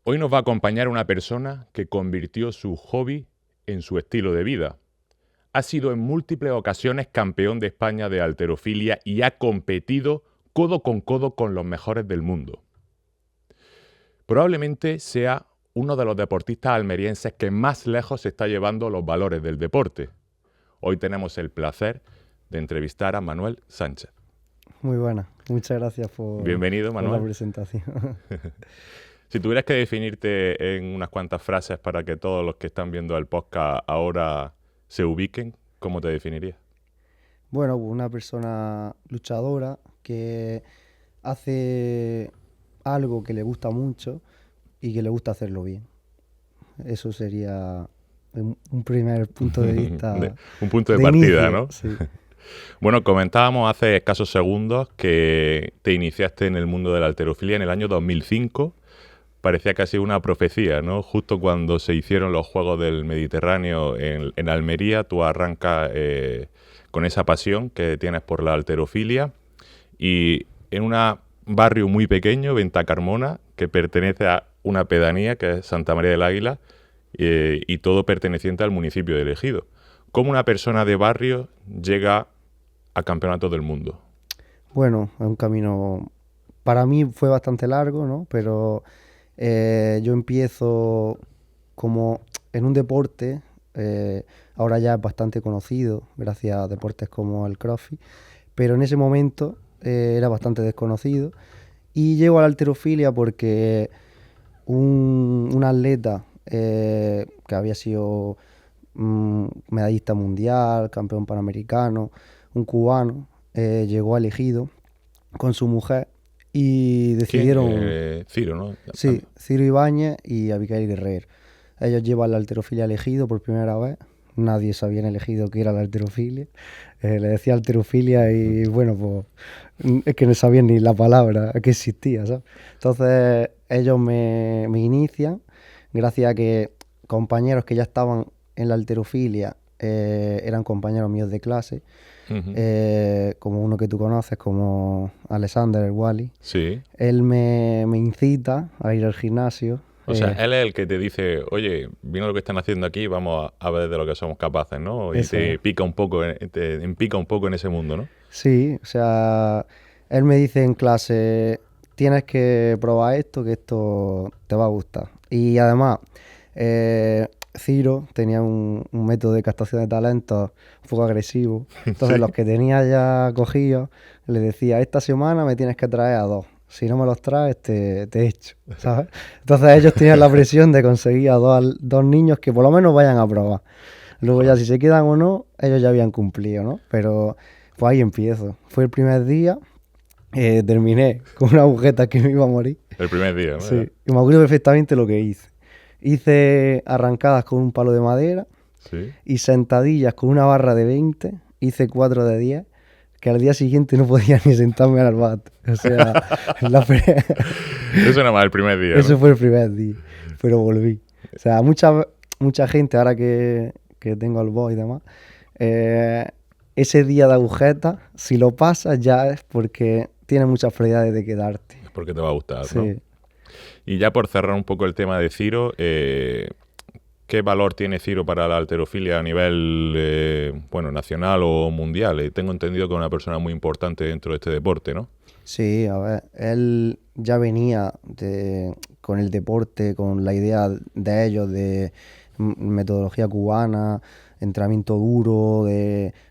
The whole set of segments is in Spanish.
Hoy nos va a acompañar una persona que convirtió su hobby en su estilo de vida. Ha sido en múltiples ocasiones campeón de España de halterofilia y ha competido codo con los mejores del mundo. Probablemente sea uno de los deportistas almerienses que más lejos se está llevando los valores del deporte. Hoy tenemos el placer de entrevistar a Manuel Sánchez. Muy buena, muchas gracias Bienvenido, por Manuel. la presentación. Si tuvieras que definirte en unas cuantas frases para que todos los que están viendo el podcast ahora se ubiquen, ¿cómo te definirías? Bueno, una persona luchadora que hace algo que le gusta mucho y que le gusta hacerlo bien. Eso sería un primer punto de vista. Un punto de de partida, inicio, ¿no? Sí. Bueno, comentábamos hace escasos segundos que te iniciaste en el mundo de la halterofilia en el año 2005. Parecía casi una profecía, ¿no? Justo cuando se hicieron los Juegos del Mediterráneo en Almería, tú arrancas con esa pasión que tienes por la halterofilia y en un barrio muy pequeño, Ventacarmona, que pertenece a una pedanía que es Santa María del Águila y todo perteneciente al municipio de Ejido. ¿Cómo una persona de barrio llega a campeonatos del mundo? Bueno, es un camino, para mí fue bastante largo, ¿no? Pero yo empiezo como en un deporte, ahora ya es bastante conocido gracias a deportes como el CrossFit, pero en ese momento era bastante desconocido y llego a la halterofilia porque un atleta que había sido medallista mundial, campeón panamericano, un cubano, llegó a Ejido con su mujer y decidieron... Ciro, ¿no? Sí, Ciro Ibáñez y Abigail Guerrero. Ellos llevan la halterofilia al Ejido por primera vez. Nadie sabía en el Ejido qué era la halterofilia. Le decía halterofilia y bueno, pues es que no sabían ni la palabra que existía, ¿sabes? Entonces ellos me inician gracias a que compañeros que ya estaban en la halterofilia eran compañeros míos de clase. Como uno que tú conoces, como Alexander, el Wally. Sí. Él me incita a ir al gimnasio. O sea, él es el que te dice, oye, mira lo que están haciendo aquí, vamos a ver de lo que somos capaces, ¿no? Y te pica un poco, te empica un poco en ese mundo, ¿no? Sí, o sea, él me dice en clase, tienes que probar esto, que esto te va a gustar. Y además, Ciro tenía un método de captación de talentos un poco agresivo. Entonces, Sí. los que tenía ya cogidos, le decía, esta semana me tienes que traer a 2. Si no me los traes, te echo, ¿sabes? Entonces, ellos tenían la presión de conseguir a dos niños que por lo menos vayan a probar. Luego ya si se quedan o no, ellos ya habían cumplido, ¿no? Pero pues ahí empiezo. Fue el primer día, terminé con una agujeta que me iba a morir. El primer día, ¿no? Sí, y me acuerdo perfectamente lo que hice. Hice arrancadas con un palo de madera. Sí. Y sentadillas con una barra de 20. Hice 4 de 10, que al día siguiente no podía ni sentarme al bate. O sea, Eso nada más el primer día, Eso ¿no? fue el primer día, pero volví. O sea, mucha gente, ahora que tengo el boss y demás, ese día de agujeta, si lo pasas ya es porque tienes muchas probabilidades de quedarte. Es porque te va a gustar, Sí. ¿no? Y ya por cerrar un poco el tema de Ciro, ¿qué valor tiene Ciro para la halterofilia a nivel nacional o mundial? Tengo entendido que es una persona muy importante dentro de este deporte, ¿no? Sí, a ver, él ya venía con el deporte, con la idea de ellos, de metodología cubana, entrenamiento duro,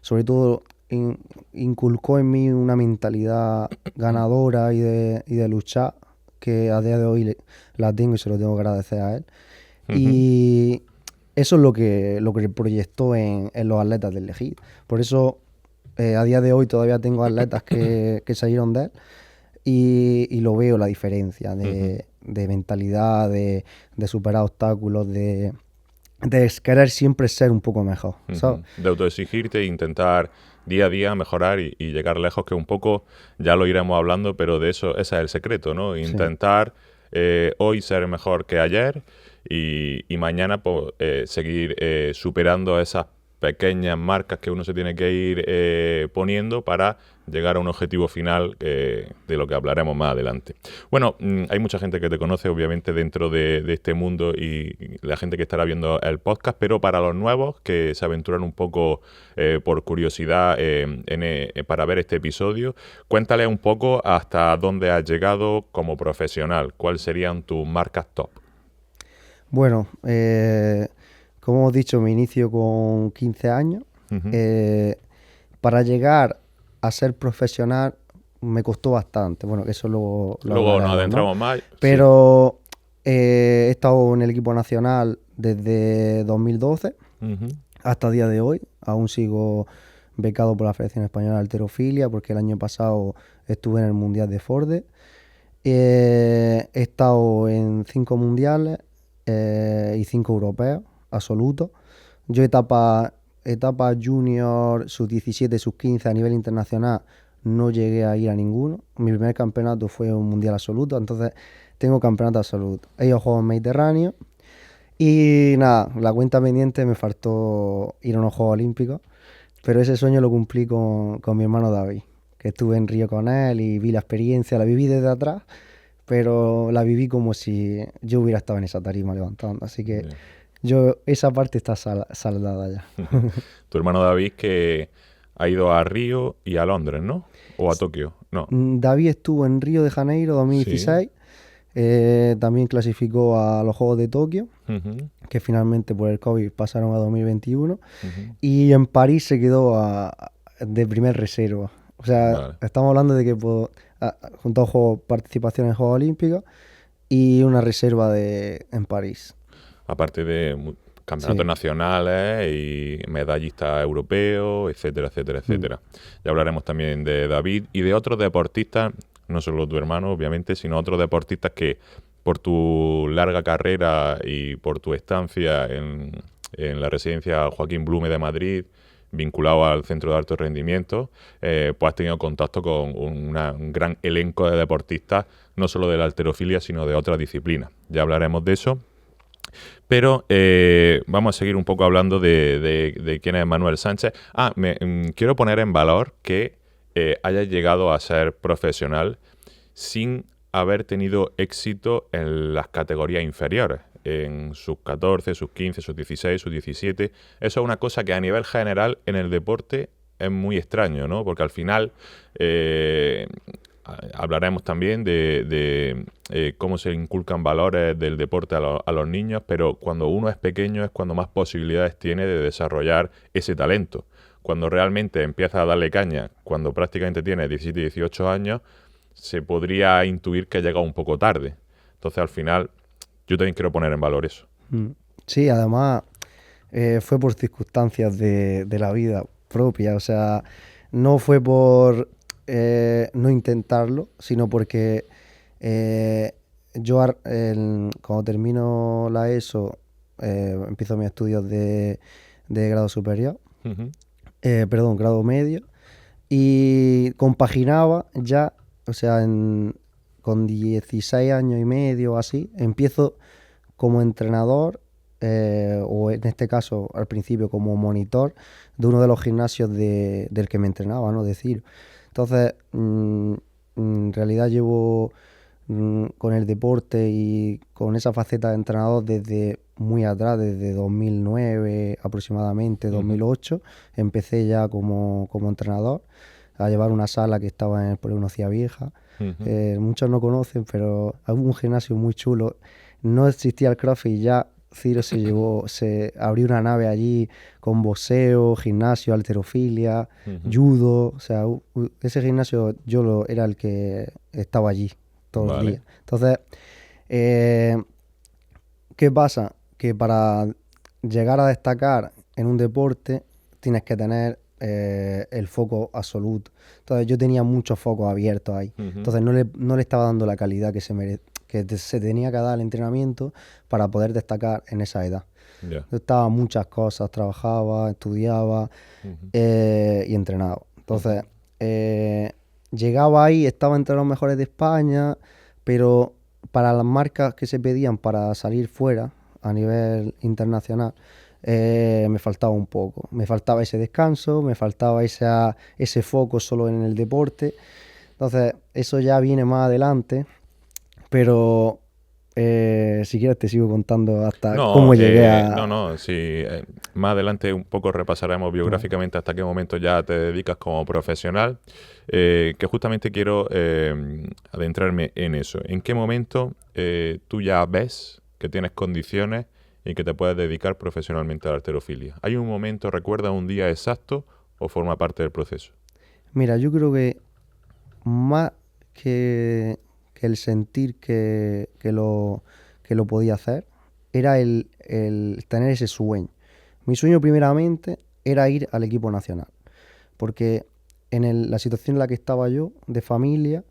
sobre todo inculcó en mí una mentalidad ganadora y de luchar, que a día de hoy la tengo y se lo tengo que agradecer a él. Y eso es lo que proyectó en los atletas del Ejido. Por eso, a día de hoy todavía tengo atletas que salieron de él y lo veo la diferencia de mentalidad, de superar obstáculos, de querer siempre ser un poco mejor, ¿sabes? De autoexigirte e intentar día a día mejorar y llegar lejos, que un poco ya lo iremos hablando, pero de eso, ese es el secreto, ¿no? Intentar hoy ser mejor que ayer y mañana pues, seguir superando esas pequeñas marcas que uno se tiene que ir poniendo para llegar a un objetivo final de lo que hablaremos más adelante. Bueno, hay mucha gente que te conoce obviamente dentro de este mundo y la gente que estará viendo el podcast, pero para los nuevos que se aventuran un poco por curiosidad para ver este episodio, cuéntale un poco hasta dónde has llegado como profesional, cuáles serían tus marcas top. Bueno, como hemos dicho, me inicio con 15 años. Para llegar a ser profesional me costó bastante. Bueno, eso luego nos adentramos, ¿no? Más. Pero he estado en el equipo nacional desde 2012 hasta el día de hoy. Aún sigo becado por la Federación Española de Halterofilia porque el año pasado estuve en el Mundial de Forde. He estado en 5 mundiales y 5 europeos absolutos. Yo etapa junior, sub-17, sub-15 a nivel internacional no llegué a ir a ninguno. Mi primer campeonato fue un mundial absoluto, entonces tengo campeonato absoluto. He ido a Juegos Mediterráneos y nada, la cuenta pendiente me faltó ir a unos Juegos Olímpicos, pero ese sueño lo cumplí con mi hermano David, que estuve en Río con él y vi la experiencia, la viví desde atrás, pero la viví como si yo hubiera estado en esa tarima levantando, así que esa parte está saldada ya. Tu hermano David que ha ido a Río y a Londres, ¿no? ¿O a Tokio? No. David estuvo en Río de Janeiro 2016. Sí. También clasificó a los Juegos de Tokio, que finalmente por el COVID pasaron a 2021. Y en París se quedó de primer reserva. O sea, estamos hablando de que junto a participación en Juegos Olímpicos y una reserva en París. Aparte de campeonatos nacionales y medallistas europeos, etcétera, etcétera, etcétera. Ya hablaremos también de David y de otros deportistas, no solo tu hermano, obviamente, sino otros deportistas que por tu larga carrera y por tu estancia en la residencia Joaquín Blume de Madrid, vinculado al Centro de Alto Rendimiento, pues has tenido contacto con un gran elenco de deportistas, no solo de la halterofilia, sino de otras disciplinas. Ya hablaremos de eso. Pero vamos a seguir un poco hablando de quién es Manuel Sánchez. Quiero poner en valor que hayas llegado a ser profesional sin haber tenido éxito en las categorías inferiores, en sub 14, sub 15, sub 16, sub 17. Eso es una cosa que a nivel general en el deporte es muy extraño, ¿no? Porque al final hablaremos también de cómo se inculcan valores del deporte a los niños, pero cuando uno es pequeño es cuando más posibilidades tiene de desarrollar ese talento. Cuando realmente empieza a darle caña, cuando prácticamente tiene 17, 18 años, se podría intuir que ha llegado un poco tarde. Entonces, al final, yo también quiero poner en valor eso. Sí, además, fue por circunstancias de la vida propia. O sea, no fue por no intentarlo, sino porque yo cuando termino la ESO empiezo mis estudios de grado superior, grado medio, y compaginaba ya, o sea, con 16 años y medio así, empiezo como entrenador, o en este caso al principio como monitor de uno de los gimnasios del que me entrenaba, ¿no? Decir. Entonces, en realidad llevo con el deporte y con esa faceta de entrenador desde muy atrás, desde 2009 aproximadamente, 2008. Empecé ya como entrenador a llevar una sala que estaba en el Polígono Cía Vieja. Muchos no conocen, pero hay un gimnasio muy chulo. No existía el CrossFit y ya Ciro se abrió una nave allí con boxeo, gimnasio, halterofilia, judo. O sea, ese gimnasio era el que estaba allí todos los días. Entonces, ¿qué pasa? Que para llegar a destacar en un deporte tienes que tener el foco absoluto. Entonces yo tenía muchos focos abiertos ahí. Entonces no le estaba dando la calidad que se tenía que dar al entrenamiento para poder destacar en esa edad. Yo estaba muchas cosas, trabajaba, estudiaba y entrenaba. Entonces llegaba ahí, estaba entre los mejores de España, pero para las marcas que se pedían para salir fuera a nivel internacional, me faltaba un poco. Me faltaba ese descanso, me faltaba ese foco solo en el deporte. Entonces, eso ya viene más adelante, pero si quieres te sigo contando hasta No, cómo llegué no, a... no, sí, más adelante un poco repasaremos biográficamente hasta qué momento ya te dedicas como profesional, que justamente quiero adentrarme en eso. ¿En qué momento tú ya ves que tienes condiciones y que te puedes dedicar profesionalmente a la halterofilia? ¿Hay un momento, recuerda un día exacto o forma parte del proceso? Mira, yo creo que más que el sentir que lo podía hacer, era el tener ese sueño. Mi sueño primeramente era ir al equipo nacional, porque la situación en la que estaba yo, de familia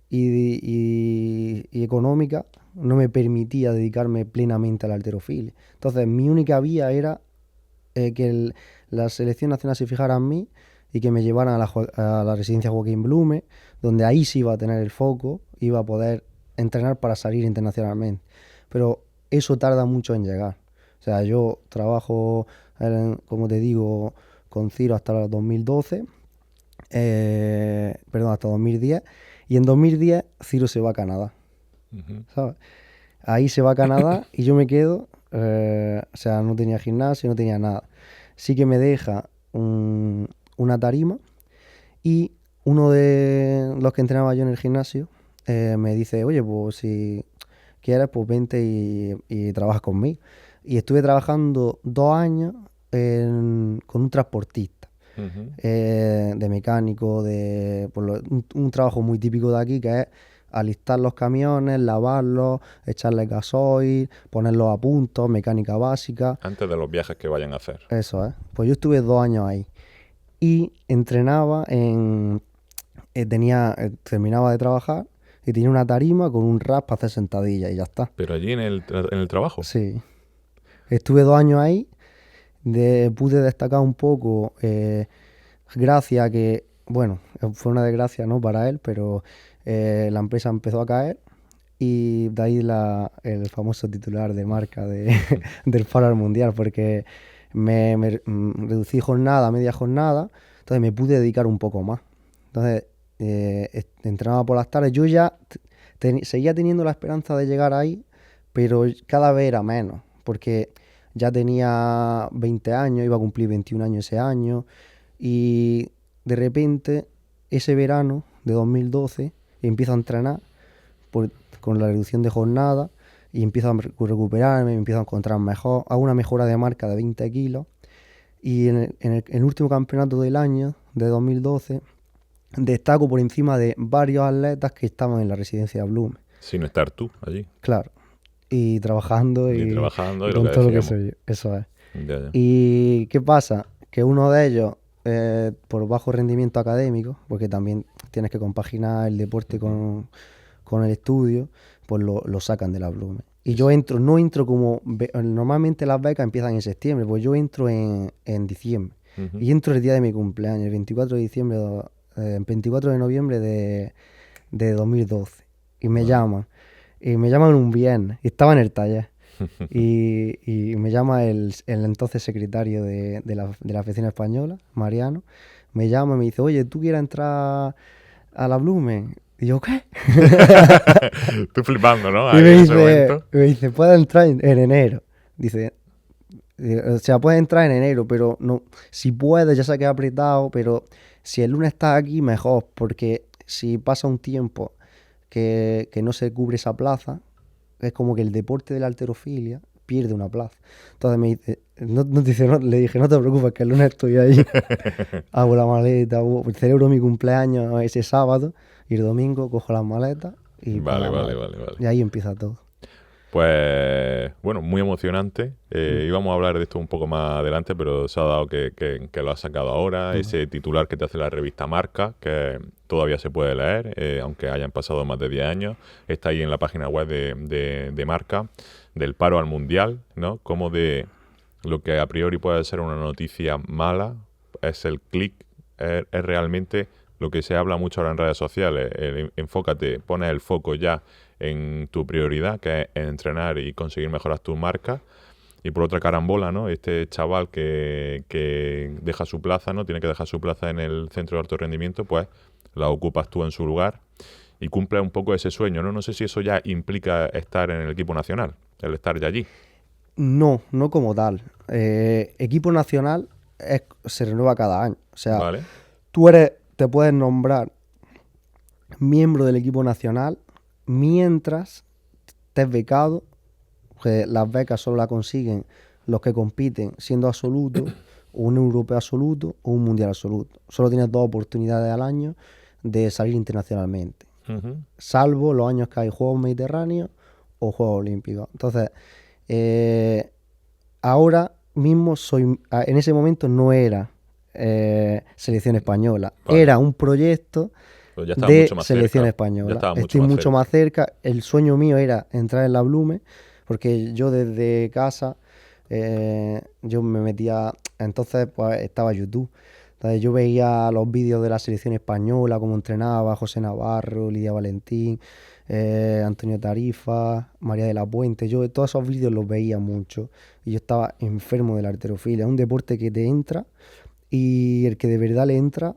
y económica, no me permitía dedicarme plenamente a la halterofilia. Entonces mi única vía era la selección nacional se fijara en mí y que me llevaran a la residencia Joaquín Blume, donde ahí sí iba a tener el foco, iba a poder entrenar para salir internacionalmente. Pero eso tarda mucho en llegar. O sea, yo trabajo, como te digo, con Ciro hasta los 2012, perdón, hasta 2010, y en 2010 Ciro se va a Canadá, Ujú. ¿sabes? Ahí se va a Canadá y yo me quedo, o sea, no tenía gimnasio, no tenía nada. Sí que me deja una tarima y uno de los que entrenaba yo en el gimnasio me dice, oye, pues si quieres, pues vente y trabajas conmigo. Y estuve trabajando 2 años con un transportista, Ujú. de mecánico, un trabajo muy típico de aquí que es alistar los camiones, lavarlos, echarle gasoil, ponerlos a punto, mecánica básica. Antes de los viajes que vayan a hacer. Eso es. Pues yo estuve 2 años ahí y entrenaba terminaba de trabajar y tenía una tarima con un rack para hacer sentadillas y ya está. Pero allí en el trabajo. Sí. Estuve 2 años ahí, pude destacar un poco, gracias a que, bueno, fue una desgracia, ¿no? Para él, pero la empresa empezó a caer y de ahí el famoso titular de marca del paro al mundial, porque reducí jornada, media jornada, entonces me pude dedicar un poco más. Entonces, entrenaba por las tardes. Yo ya seguía teniendo la esperanza de llegar ahí, pero cada vez era menos, porque ya tenía 20 años, iba a cumplir 21 años ese año, y de repente, ese verano de 2012, empiezo a entrenar con la reducción de jornada y empiezo a recuperarme, me empiezo a encontrar mejor, hago una mejora de marca de 20 kilos y en el último campeonato del año, de 2012, destaco por encima de varios atletas que estaban en la residencia de Blume. Sin estar tú allí. Claro, y trabajando Y y trabajando y lo con que todo lo que decíamos. soy yo, eso es. Ya, ya. ¿Y qué pasa? Que uno de ellos, por bajo rendimiento académico, porque también tienes que compaginar el deporte con el estudio, pues lo sacan de la Blume. Y yo no entro como, normalmente las becas empiezan en septiembre, pues yo entro en diciembre. Ujú. Y entro el día de mi cumpleaños, el 24 de diciembre, 24 de noviembre de 2012. Y me Vale. llaman. Y me llaman un viernes. Y estaba en el taller. Y me llama el entonces secretario de la Federación Española, Mariano. Me llama y me dice, oye, ¿tú quieres entrar a la Blumen? Y yo, ¿qué? Tú flipando, ¿no? Y Ahí en ese momento. me dice, puedes entrar en enero. Dice, o sea, puedes entrar en enero, pero no, si puedes, ya sé que es apretado, pero si el lunes estás aquí, mejor, porque si pasa un tiempo que no se cubre esa plaza, es como que el deporte de la halterofilia pierde una plaza. Entonces me dice, le dije, no te preocupes, que el lunes estoy ahí. Hago la maleta, celebro mi cumpleaños ese sábado y el domingo cojo las maletas y Vale, para vale, Málaga. vale, vale. Y ahí empieza todo. Pues, bueno, muy emocionante. Íbamos a hablar de esto un poco más adelante, pero se ha dado que lo has sacado ahora. Ese titular que te hace la revista Marca, que todavía se puede leer, aunque hayan pasado más de 10 años. Está ahí en la página web de Marca, del paro al mundial, ¿no? Como de lo que a priori puede ser una noticia mala, es el clic, es realmente lo que se habla mucho ahora en redes sociales. Enfócate, pones el foco ya en tu prioridad, que es entrenar y conseguir mejorar tu marca, y por otra carambola, ¿no? Este chaval que deja su plaza, ¿no? Tiene que dejar su plaza en el centro de alto rendimiento, pues la ocupas tú en su lugar y cumple un poco ese sueño, ¿no? No sé si eso ya implica estar en el equipo nacional, el estar ya allí. No, no como tal. Equipo nacional se renueva cada año. O sea, Vale. te puedes nombrar miembro del equipo nacional mientras estés becado, que las becas solo las consiguen los que compiten siendo absoluto, o un europeo absoluto o un mundial absoluto. Solo tienes 2 oportunidades al año de salir internacionalmente, Ujú. salvo los años que hay Juegos Mediterráneos o Juegos Olímpicos. Entonces, eh, ahora mismo en ese momento no era selección española, Vale. era un proyecto Pues ya estaba mucho de más selección cerca. Ya española. estaba mucho Estoy más mucho cerca. más cerca. El sueño mío era entrar en la Blume, porque yo desde casa yo me metía, entonces pues estaba YouTube. Entonces yo veía los vídeos de la selección española, cómo entrenaba José Navarro, Lidia Valentín, Antonio Tarifa, María de la Puente. Yo todos esos vídeos los veía mucho y yo estaba enfermo de la halterofilia. Es un deporte que te entra y el que de verdad le entra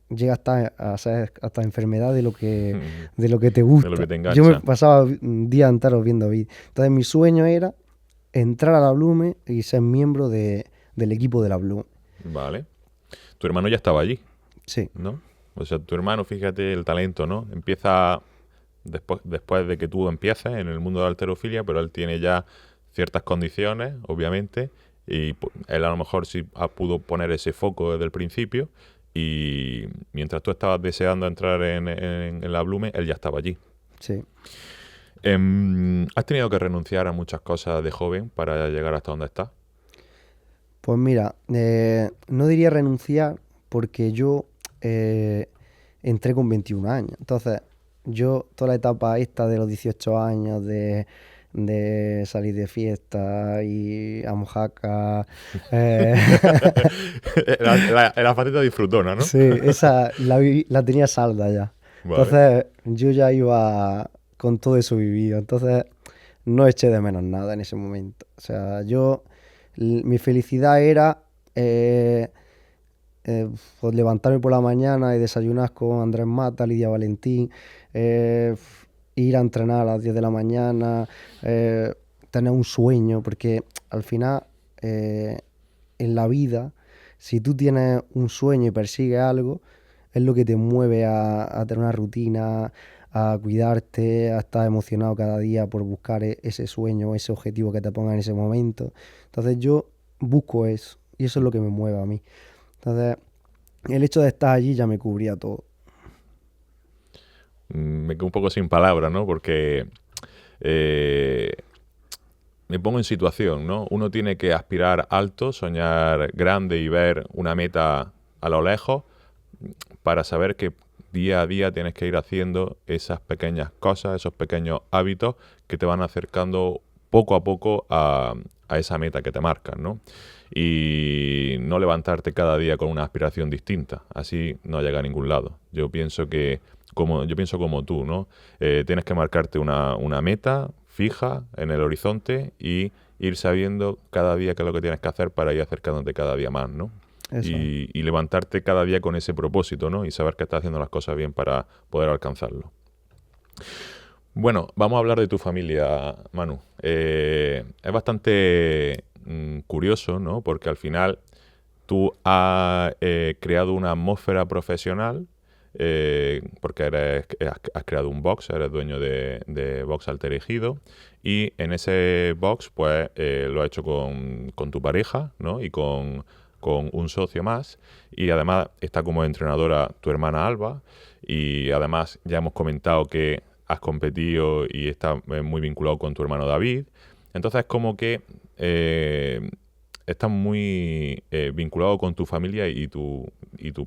llega a ser hasta enfermedad de lo que te De lo que gusta. te Yo me engancha. pasaba días enteros viendo vídeos. Entonces mi sueño era entrar a la Blume y ser miembro del equipo de la Blume. Vale. Tu hermano ya estaba allí, Sí, ¿no? O sea, tu hermano, fíjate el talento, ¿no? Empieza después de que tú empieces en el mundo de la halterofilia, pero él tiene ya ciertas condiciones, obviamente, y él a lo mejor sí pudo poner ese foco desde el principio, y mientras tú estabas deseando entrar en la Blume, él ya estaba allí. sí. ¿Has tenido que renunciar a muchas cosas de joven para llegar hasta donde estás? Pues mira, no diría renunciar porque yo entré con 21 años. Entonces, yo toda la etapa esta de los 18 años, de salir de fiesta y a mojaca, eh, La faceta disfrutona, ¿no? sí, esa la tenía salda ya. Vale. Entonces, yo ya iba con todo eso vivido. Entonces, no eché de menos nada en ese momento. O sea, mi felicidad era eh, pues levantarme por la mañana y desayunar con Andrés Mata, Lidia Valentín, eh, ir a entrenar a las 10 de la mañana, tener un sueño, porque al final eh, en la vida, si tú tienes un sueño y persigues algo, es lo que te mueve a tener una rutina, a cuidarte, a estar emocionado cada día por buscar ese sueño, ese objetivo que te ponga en ese momento. Entonces yo busco eso y eso es lo que me mueve a mí. Entonces, el hecho de estar allí ya me cubría todo. Me quedo un poco sin palabras, ¿no? Porque eh, me pongo en situación, ¿no? Uno tiene que aspirar alto, soñar grande y ver una meta a lo lejos para saber que día a día tienes que ir haciendo esas pequeñas cosas, esos pequeños hábitos que te van acercando poco a poco a esa meta que te marcan, ¿no? Y no levantarte cada día con una aspiración distinta, así no llega a ningún lado. Yo pienso como tú, ¿no? Tienes que marcarte una meta fija en el horizonte y ir sabiendo cada día qué es lo que tienes que hacer para ir acercándote cada día más, ¿no? Eso es. Y levantarte cada día con ese propósito, ¿no? Y saber que estás haciendo las cosas bien para poder alcanzarlo. Bueno, vamos a hablar de tu familia, Manu. Es bastante curioso, ¿no? Porque al final tú has creado una atmósfera profesional, porque has creado un box, eres dueño de Box Alter Ejido, y en ese box, pues, lo has hecho con tu pareja, ¿no? Y con un socio más, y además está como entrenadora tu hermana Alba, y además ya hemos comentado que has competido y estás muy vinculado con tu hermano David. Entonces, como que estás muy vinculado con tu familia y tu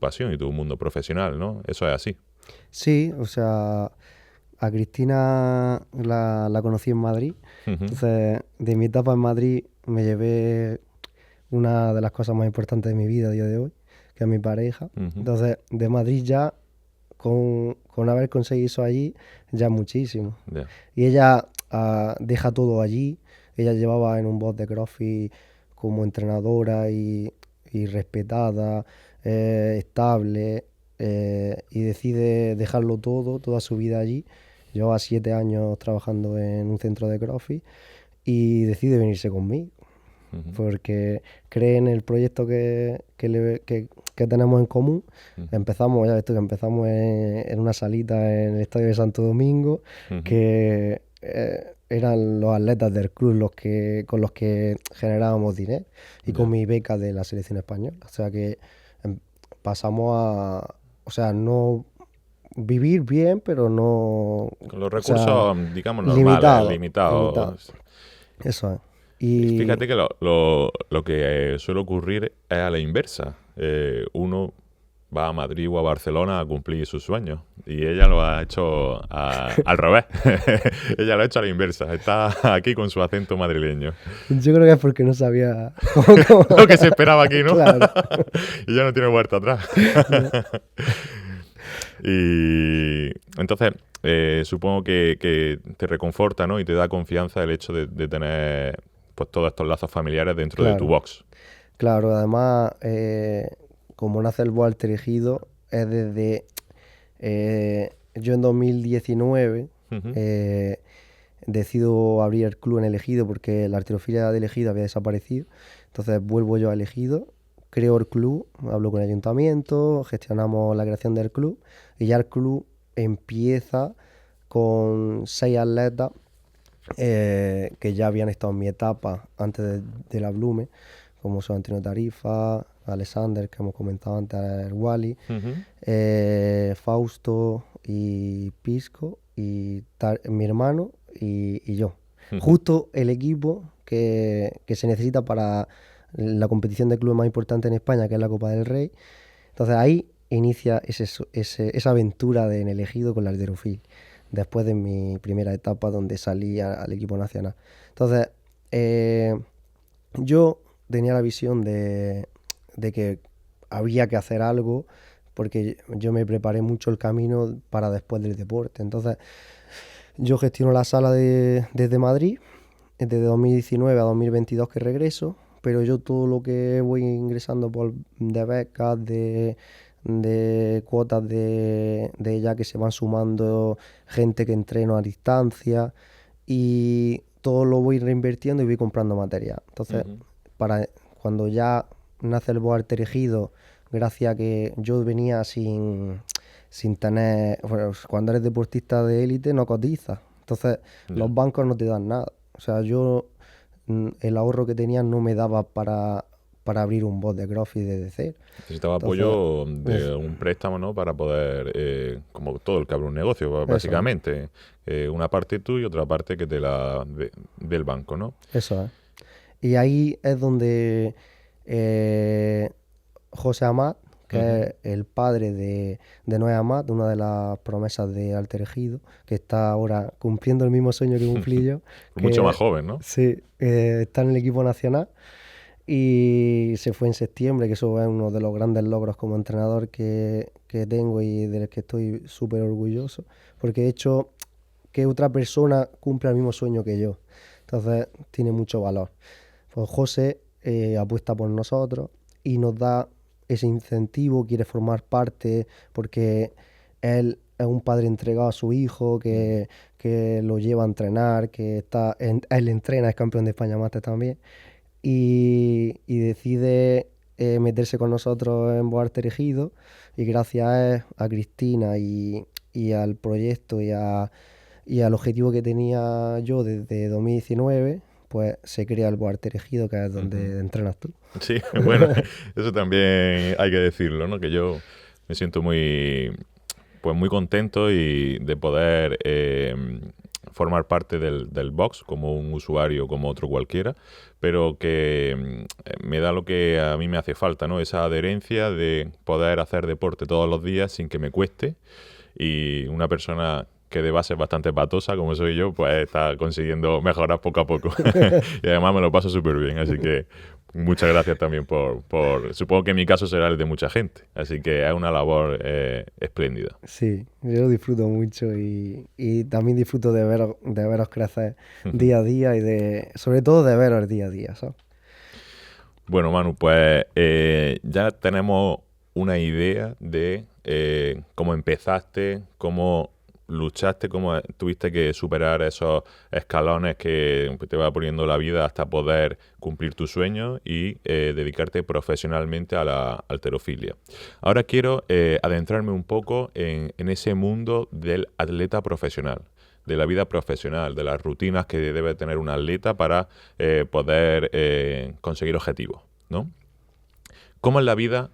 pasión y tu mundo profesional, ¿no? Eso es así. Sí, o sea, a Cristina la conocí en Madrid. Ujú, Entonces, de mi etapa en Madrid me llevé una de las cosas más importantes de mi vida a día de hoy, que es mi pareja. ujú. Entonces, de Madrid ya, con haber conseguido eso allí, ya muchísimo. Ya. Y ella deja todo allí, ella llevaba en un box de CrossFit como entrenadora y respetada, estable, y decide dejarlo todo, toda su vida allí. Llevaba 7 años trabajando en un centro de CrossFit y decide venirse conmigo porque cree en el proyecto que tenemos en común. Empezamos, ya ves tú, que empezamos en una salita en el Estadio de Santo Domingo, que eran los atletas del club con los que generábamos dinero y con mi beca de la selección española. O sea que pasamos a, o sea, no vivir bien, pero no... Con los o sea, recursos, digamos, normales, limitados. Eso es. Y Fíjate que lo que suele ocurrir es a la inversa. Uno va a Madrid o a Barcelona a cumplir sus sueños y ella lo ha hecho al revés. Ella lo ha hecho a la inversa. Está aquí con su acento madrileño. yo creo que es porque no sabía Lo que se esperaba aquí, ¿no? Claro. Y ya no tiene vuelta atrás. Y entonces, supongo que te reconforta, ¿no? Y te da confianza el hecho de tener pues todos estos lazos familiares dentro de tu box. Claro, además, como nace el box Terejido, es desde... yo en 2019 decido abrir el club en El Ejido porque la halterofilia de El Ejido había desaparecido. Entonces vuelvo yo a El Ejido, creo el club, hablo con el ayuntamiento, gestionamos la creación del club y ya el club empieza con 6 atletas que ya habían estado en mi etapa antes de la Blume, como son Antonio Tarifa, Alexander, que hemos comentado antes, el Wally, Fausto y Pisco, y mi hermano y yo. Justo el equipo que se necesita para la competición de clubes más importante en España, que es la Copa del Rey. Entonces ahí inicia esa aventura en El Ejido con la halterofilia, después de mi primera etapa donde salí al equipo nacional. Entonces, yo tenía la visión de que había que hacer algo porque yo me preparé mucho el camino para después del deporte. Entonces, yo gestiono la sala desde Madrid, desde 2019 a 2022 que regreso, pero yo todo lo que voy ingresando de becas, de cuotas de ya que se van sumando gente que entreno a distancia y todo lo voy reinvirtiendo y voy comprando material. Entonces, para cuando ya nace el box Terejido, gracias a que yo venía sin tener... Bueno, cuando eres deportista de élite no cotizas. Entonces, los bancos no te dan nada. O sea, yo el ahorro que tenía no me daba para abrir un box de CrossFit desde cero. Necesitaba apoyo de un préstamo, ¿no? Para poder, como todo el que abre un negocio, básicamente. Una parte tú y otra parte que te del banco, ¿no? Eso es. Y ahí es donde José Amat, que es el padre de Noé Amat, una de las promesas de Alter Ejido, que está ahora cumpliendo el mismo sueño que cumplí yo. Mucho más joven, ¿no? Sí, está en el equipo nacional y se fue en septiembre, que eso es uno de los grandes logros como entrenador que tengo y del que estoy súper orgulloso, porque he hecho que otra persona cumpla el mismo sueño que yo. Entonces tiene mucho valor. Pues José apuesta por nosotros y nos da ese incentivo, quiere formar parte porque él es un padre entregado a su hijo, que lo lleva a entrenar, él entrena, es campeón de España Máster también, y decide meterse con nosotros en box Terejido, y gracias a Cristina y al proyecto y al objetivo que tenía yo desde 2019, pues se crea el box Terejido, que es donde entrenas tú. Sí, bueno, eso también hay que decirlo, ¿no? Que yo me siento muy contento y de poder formar parte del box como un usuario, como otro cualquiera, pero que me da lo que a mí me hace falta, ¿no? Esa adherencia de poder hacer deporte todos los días sin que me cueste, y una persona que de base es bastante patosa, como soy yo, pues está consiguiendo mejorar poco a poco. Y además me lo paso súper bien, así que Muchas gracias también Supongo que en mi caso será el de mucha gente, así que es una labor espléndida. Sí, yo lo disfruto mucho y también disfruto de veros crecer día a día y sobre todo de veros día a día, ¿sabes? Bueno, Manu, pues ya tenemos una idea de cómo empezaste, cómo luchaste, cómo tuviste que superar esos escalones que pues, te va poniendo la vida hasta poder cumplir tus sueños y dedicarte profesionalmente a la halterofilia. Ahora quiero adentrarme un poco en ese mundo del atleta profesional, de la vida profesional, de las rutinas que debe tener un atleta para poder conseguir objetivos, ¿no? ¿Cómo es la vida,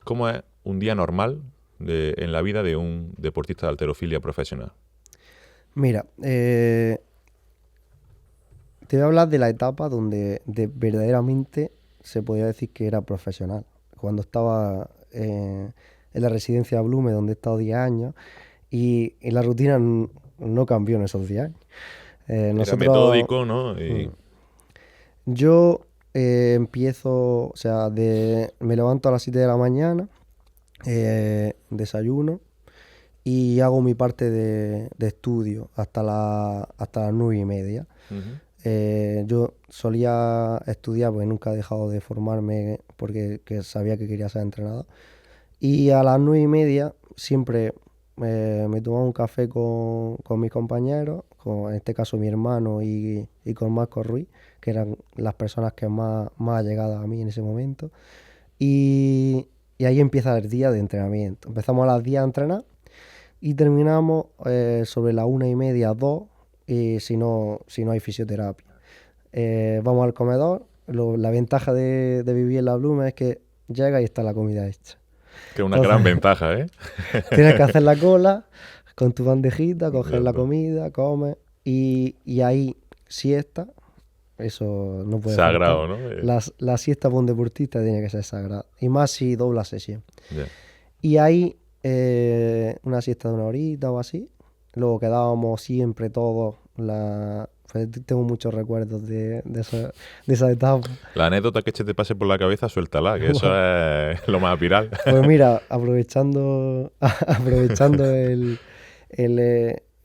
cómo es un día normal en la vida de un deportista de halterofilia profesional? Mira, te voy a hablar de la etapa donde verdaderamente se podía decir que era profesional. Cuando estaba en la residencia de Blume, donde he estado 10 años, y la rutina no cambió en esos 10 años. Era Nosotros, metódico, ¿no? mm, yo empiezo, o sea, me levanto a las 7 de la mañana, desayuno y hago mi parte de estudio hasta las 9:30. Uh-huh. Yo solía estudiar porque nunca he dejado de formarme porque sabía que quería ser entrenador. Y a las 9:30 siempre me tomaba un café con mis compañeros, en este caso mi hermano y con Marco Ruiz, que eran las personas que más allegadas a mí en ese momento. Y ahí empieza el día de entrenamiento. Empezamos a las 10 a entrenar y terminamos sobre las 1:30, 2, y si no hay fisioterapia. Vamos al comedor. La ventaja de vivir en la Bluma es que llega y está la comida hecha. Que es una gran Entonces, ventaja, ¿eh? tienes que hacer la cola con tu bandejita, coger la Entiendo. comida, comes y ahí siesta. Eso no puede faltar. Sagrado, ¿no? La siesta para un deportista tiene que ser sagrada. Y más si dobla sesión. Ya. Y ahí una siesta de una horita o así. Luego quedábamos siempre todos. Pues tengo muchos recuerdos de esa etapa. La anécdota que te pase por la cabeza, suéltala, que eso es lo más viral. Pues mira, aprovechando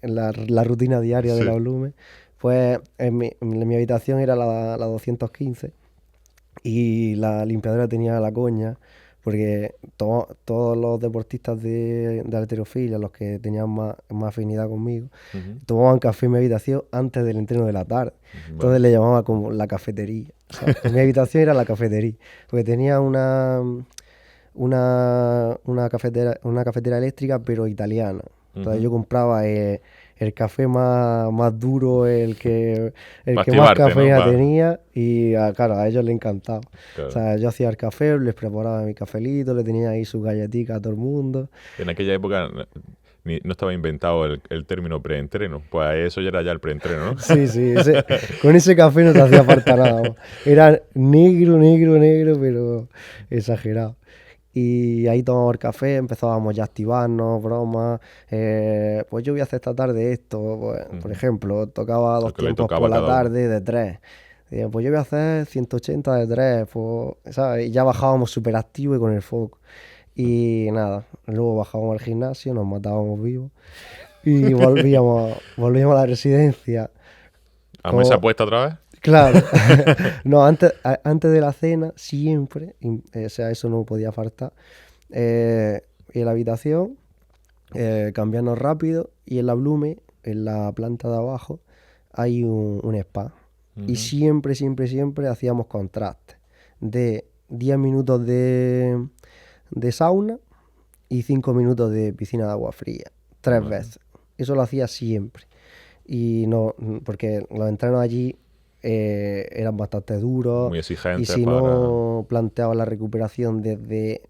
la rutina diaria de Sí. la Blume, pues en mi habitación era la 215 y la limpiadora tenía la coña, porque todos los deportistas de halterofilia, los que tenían más afinidad conmigo, Uh-huh. tomaban café en mi habitación antes del entreno de la tarde. Entonces Vale. le llamaba como la cafetería. O sea, mi habitación era la cafetería, porque tenía una cafetera eléctrica, pero italiana. Entonces Uh-huh. yo compraba el café más duro, el Para que más activarte, ¿no? cafeína tenía, y claro, a ellos les encantaba. O Claro. sea, yo hacía el café, les preparaba mi cafelito, le tenía ahí sus galletitas a todo el mundo. En aquella época no estaba inventado el término preentreno. Pues eso ya era ya el preentreno, ¿no? Sí, sí, con ese café no te hacía falta nada más. Era negro, negro, negro, pero exagerado. Y ahí tomábamos el café, empezábamos ya a activarnos, bromas. Pues yo voy a hacer esta tarde esto. Pues, por Ujú. ejemplo, tocaba Lo 2 que le tiempos tocaba por a la cada uno. tarde de 3. Pues yo voy a hacer 180 de 3, pues, ¿sabes? Y ya bajábamos súper activos y con el foco. Y nada, luego bajábamos al gimnasio, nos matábamos vivos y volvíamos a la residencia. ¿A mesa Como, puesta otra vez? claro, no, antes de la cena, siempre, o sea, eso no podía faltar. En la habitación, cambiarnos rápido, y en la Blume, en la planta de abajo, hay un spa. Y Ujú. siempre, siempre, siempre hacíamos contrastes de 10 minutos de sauna y 5 minutos de piscina de agua fría, 3 Vale. veces. Eso lo hacía siempre. Y no, porque los entrenos allí eran bastante duros, Muy y exigentes si para... no planteaba la recuperación desde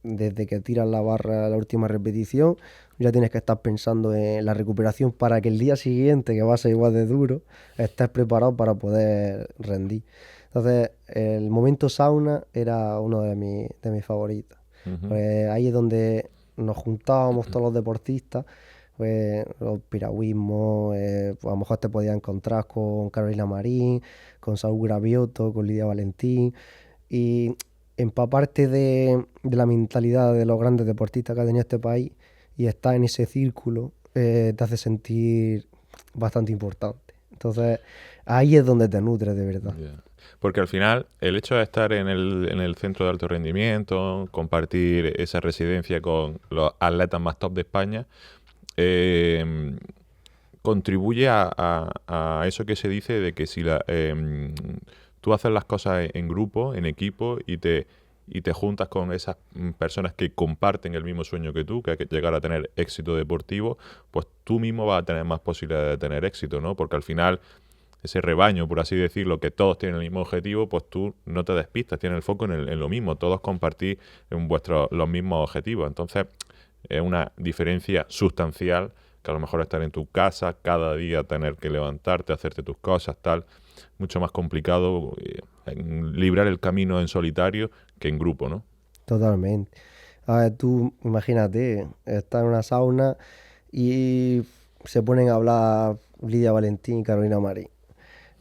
que tiras la barra a la última repetición, ya tienes que estar pensando en la recuperación para que el día siguiente, que va a ser igual de duro, estés preparado para poder rendir. Entonces, el momento sauna era uno de mis favoritos. Ujú. Pues ahí es donde nos juntábamos todos los deportistas, pues, los piragüismos, pues a lo mejor te podías encontrar con Carolina Marín, con Saúl Gravioto, con Lidia Valentín, y empaparte de la mentalidad de los grandes deportistas que ha tenido este país y estar en ese círculo te hace sentir bastante importante. Entonces, ahí es donde te nutres de verdad. Ya. Porque al final, el hecho de estar en el centro de alto rendimiento, compartir esa residencia con los atletas más top de España, eh, contribuye a eso que se dice de que si tú haces las cosas en grupo, en equipo, y te juntas con esas personas que comparten el mismo sueño que tú, que hay que llegar a tener éxito deportivo, pues tú mismo vas a tener más posibilidades de tener éxito, ¿no? Porque al final ese rebaño, por así decirlo, que todos tienen el mismo objetivo, pues tú no te despistas, tienes el foco en lo mismo, todos compartís los mismos objetivos. Entonces, es una diferencia sustancial que a lo mejor estar en tu casa, cada día tener que levantarte, hacerte tus cosas, tal, mucho más complicado librar el camino en solitario que en grupo, ¿no? Totalmente. A ver, tú imagínate, estás en una sauna y se ponen a hablar Lidia Valentín y Carolina Marín.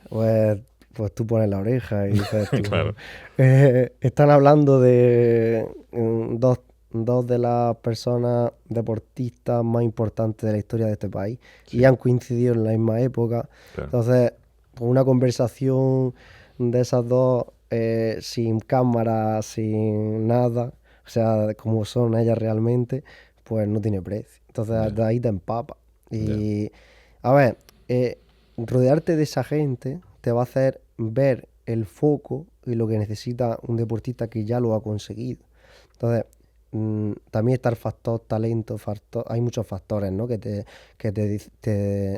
Pues, pues tú pones la oreja y dices tú, Claro. están hablando de dos de las personas deportistas más importantes de la historia de este país y Sí, han coincidido en la misma época. claro. Entonces, pues una conversación de esas dos sin cámara, sin nada, o sea, como son ellas realmente, pues no tiene precio. Entonces, Ya, de ahí te empapa. ya. Y, a ver, rodearte de esa gente te va a hacer ver el foco y lo que necesita un deportista que ya lo ha conseguido. Entonces, también está el factor talento, hay muchos factores, ¿no?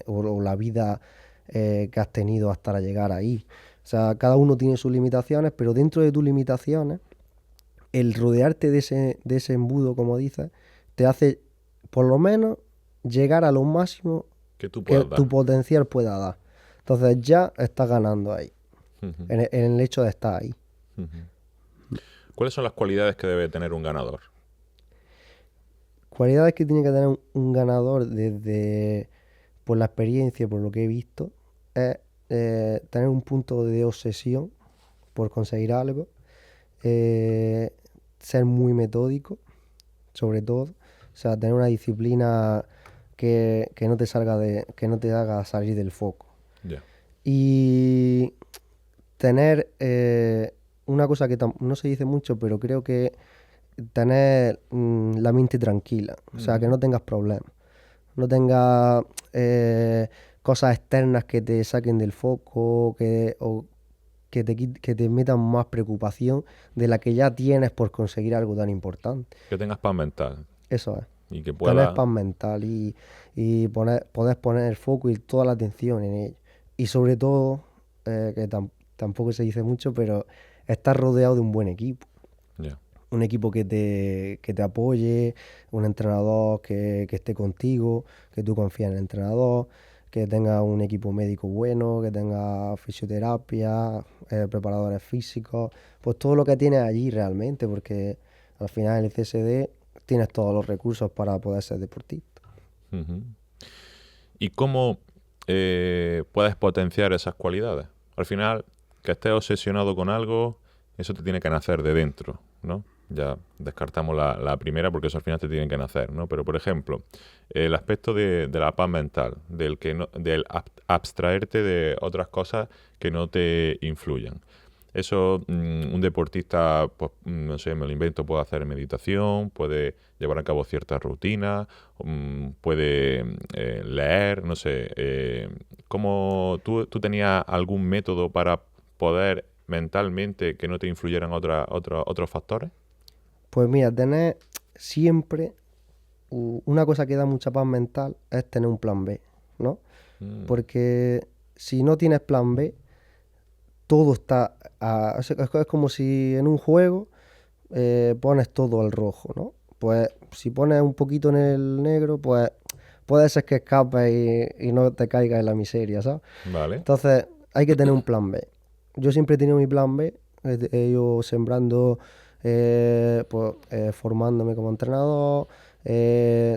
O la vida que has tenido hasta llegar ahí. O sea, cada uno tiene sus limitaciones, pero dentro de tus limitaciones, el rodearte de ese embudo, como dices, te hace por lo menos llegar a lo máximo Que tú que puedas dar. tu potencial pueda dar. Entonces ya estás ganando ahí, Ujú, en el hecho de estar ahí. ujú. ¿Cuáles son las cualidades que debe tener un ganador? Cualidades que tiene que tener un ganador desde por la experiencia, por lo que he visto, es tener un punto de obsesión por conseguir algo, eh, ser muy metódico, sobre todo, o sea, tener una disciplina que no te que no te haga salir del foco. Ya. Y tener una cosa que no se dice mucho, pero creo que tener la mente tranquila, o sea, que Ujú. no tengas problemas, no tengas cosas externas que te saquen del foco o que te metan más preocupación de la que ya tienes por conseguir algo tan importante. Que tengas paz mental Eso es, y que tener puedas... paz mental y poder poner el foco y toda la atención en ello. Y sobre todo, tampoco se dice mucho, pero estar rodeado de un buen equipo. Ya. Un equipo que te apoye, un entrenador que esté contigo, que tú confíes en el entrenador, que tenga un equipo médico bueno, que tenga fisioterapia, preparadores físicos, pues todo lo que tienes allí realmente, porque al final en el CSD tienes todos los recursos para poder ser deportista. Ujú. ¿Y cómo puedes potenciar esas cualidades? Al final, que estés obsesionado con algo, eso te tiene que nacer de dentro, ¿no? Ya descartamos la primera porque eso al final te tiene que nacer, ¿no? Pero, por ejemplo, el aspecto de la paz mental, del abstraerte de otras cosas que no te influyan. Eso, un deportista, pues, no sé, me lo invento, puede hacer meditación, puede llevar a cabo ciertas rutinas, puede leer, no sé. ¿Cómo tú tenías algún método para poder mentalmente que no te influyeran otros factores? Pues mira, tener siempre una cosa que da mucha paz mental es tener un plan B, ¿no? Mm, Porque si no tienes plan B, todo está... es como si en un juego pones todo al rojo, ¿no? Pues si pones un poquito en el negro, pues puede ser que escapes y no te caigas en la miseria, ¿sabes? vale. Entonces hay que tener un plan B. Yo siempre he tenido mi plan B, he ido sembrando, formándome como entrenador,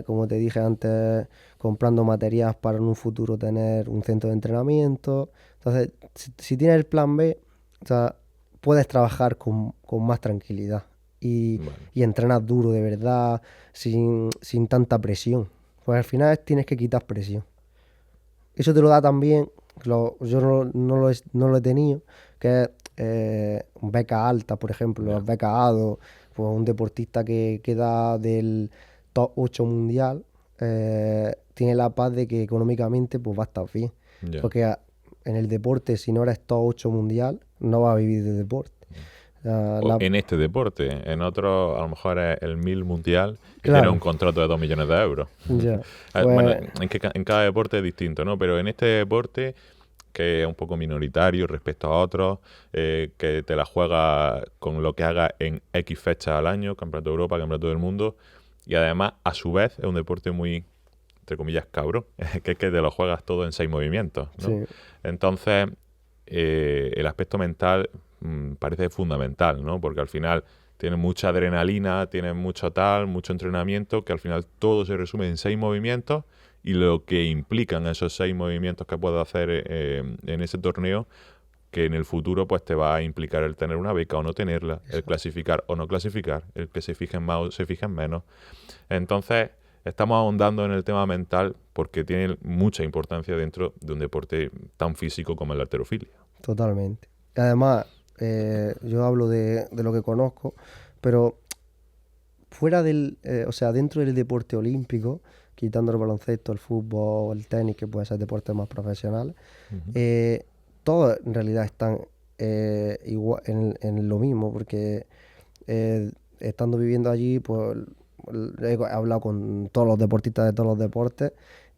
como te dije antes, comprando materias para en un futuro tener un centro de entrenamiento. Entonces, si tienes el plan B, o sea, puedes trabajar con más tranquilidad Vale. y entrenar duro de verdad, sin tanta presión. Pues al final tienes que quitar presión. Eso te lo da también, yo no lo he tenido, que es beca alta, por ejemplo, Ya, las becas ADO, pues un deportista que queda del top 8 mundial, tiene la paz de que económicamente pues va a estar bien. ya. Porque en el deporte, si no eres top 8 mundial, no vas a vivir de deporte. O en este deporte, en otro a lo mejor es el 1000 mundial y tiene un Claro, contrato de 2 millones de euros. ya. Bueno, Pues en cada deporte es distinto, ¿no? Pero en este deporte, que es un poco minoritario respecto a otros, que te la juegas con lo que hagas en X fechas al año, Campeonato de Europa, Campeonato del Mundo, y además, a su vez, es un deporte muy, entre comillas, cabrón, que es que te lo juegas todo en 6 movimientos, ¿no? sí, Entonces, el aspecto mental parece fundamental, ¿no? Porque al final tienes mucha adrenalina, tienes mucho tal, mucho entrenamiento, que al final todo se resume en 6 movimientos y lo que implican esos 6 movimientos que puedes hacer en ese torneo, que en el futuro pues te va a implicar el tener una beca o no tenerla, el exacto, clasificar o no clasificar, el que se fijen más o se fijen menos. Entonces, estamos ahondando en el tema mental porque tiene mucha importancia dentro de un deporte tan físico como la halterofilia. totalmente. Además, yo hablo de lo que conozco, pero fuera o sea, dentro del deporte olímpico, quitando el baloncesto, el fútbol, el tenis, que pueden ser deportes más profesionales, Ujú. eh, todos en realidad están igual, en lo mismo, porque estando viviendo allí, pues he hablado con todos los deportistas de todos los deportes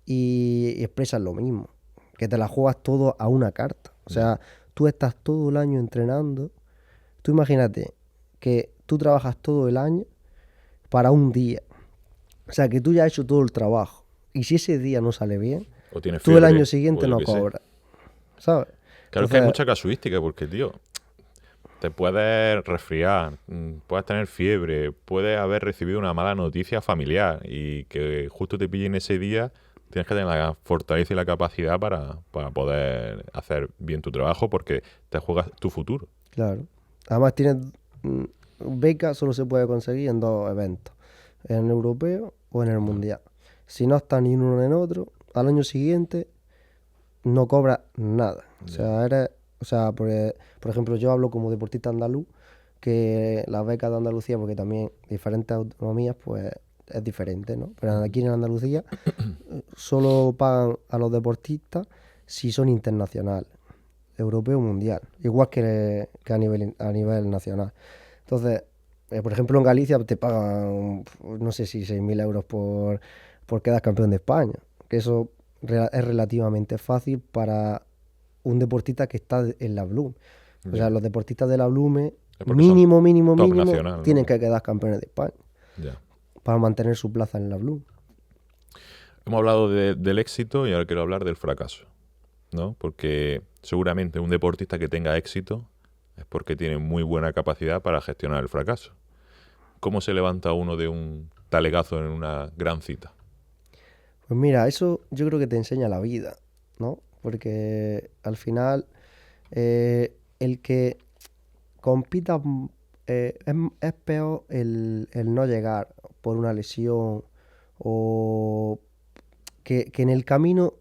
y expresan lo mismo, que te la juegas todo a una carta. O Ya, sea, tú estás todo el año entrenando. Tú imagínate que tú trabajas todo el año para un día. O sea, que tú ya has hecho todo el trabajo. Y si ese día no sale bien, o tienes tú el año fiebre, o siguiente yo no qué sé. cobras. ¿Sabes? Claro que hay Entonces, mucha casuística porque, tío, te puedes resfriar, puedes tener fiebre, puedes haber recibido una mala noticia familiar y que justo te pillen ese día, tienes que tener la fortaleza y la capacidad para poder hacer bien tu trabajo porque te juegas tu futuro. claro. Además, tienes mm, beca solo se puede conseguir en dos eventos, en el europeo o en el Ya, mundial. Si no está ni en uno ni en otro, al año siguiente no cobras nada. O ya, sea, por ejemplo, yo hablo como deportista andaluz, que las becas de Andalucía, porque también diferentes autonomías, pues es diferente, ¿no? Pero ujú, aquí en Andalucía solo pagan a los deportistas si son internacionales, europeo o mundial, igual que a nivel nacional. Entonces, por ejemplo, en Galicia te pagan, no sé si 6.000 euros por quedar campeón de España, que eso es relativamente fácil para un deportista que está en la Bloom. O sea, ya. los deportistas de la Bloom, Es porque son mínimo, mínimo, top mínimo, nacional, tienen ¿no? que quedar campeones de España Ya. para mantener su plaza en la Bloom. Hemos hablado del éxito y ahora quiero hablar del fracaso, ¿no? Porque seguramente un deportista que tenga éxito es porque tiene muy buena capacidad para gestionar el fracaso. ¿Cómo se levanta uno de un talegazo en una gran cita? Pues mira, eso yo creo que te enseña la vida, ¿no? Porque al final el que compita es peor el no llegar por una lesión o que en el camino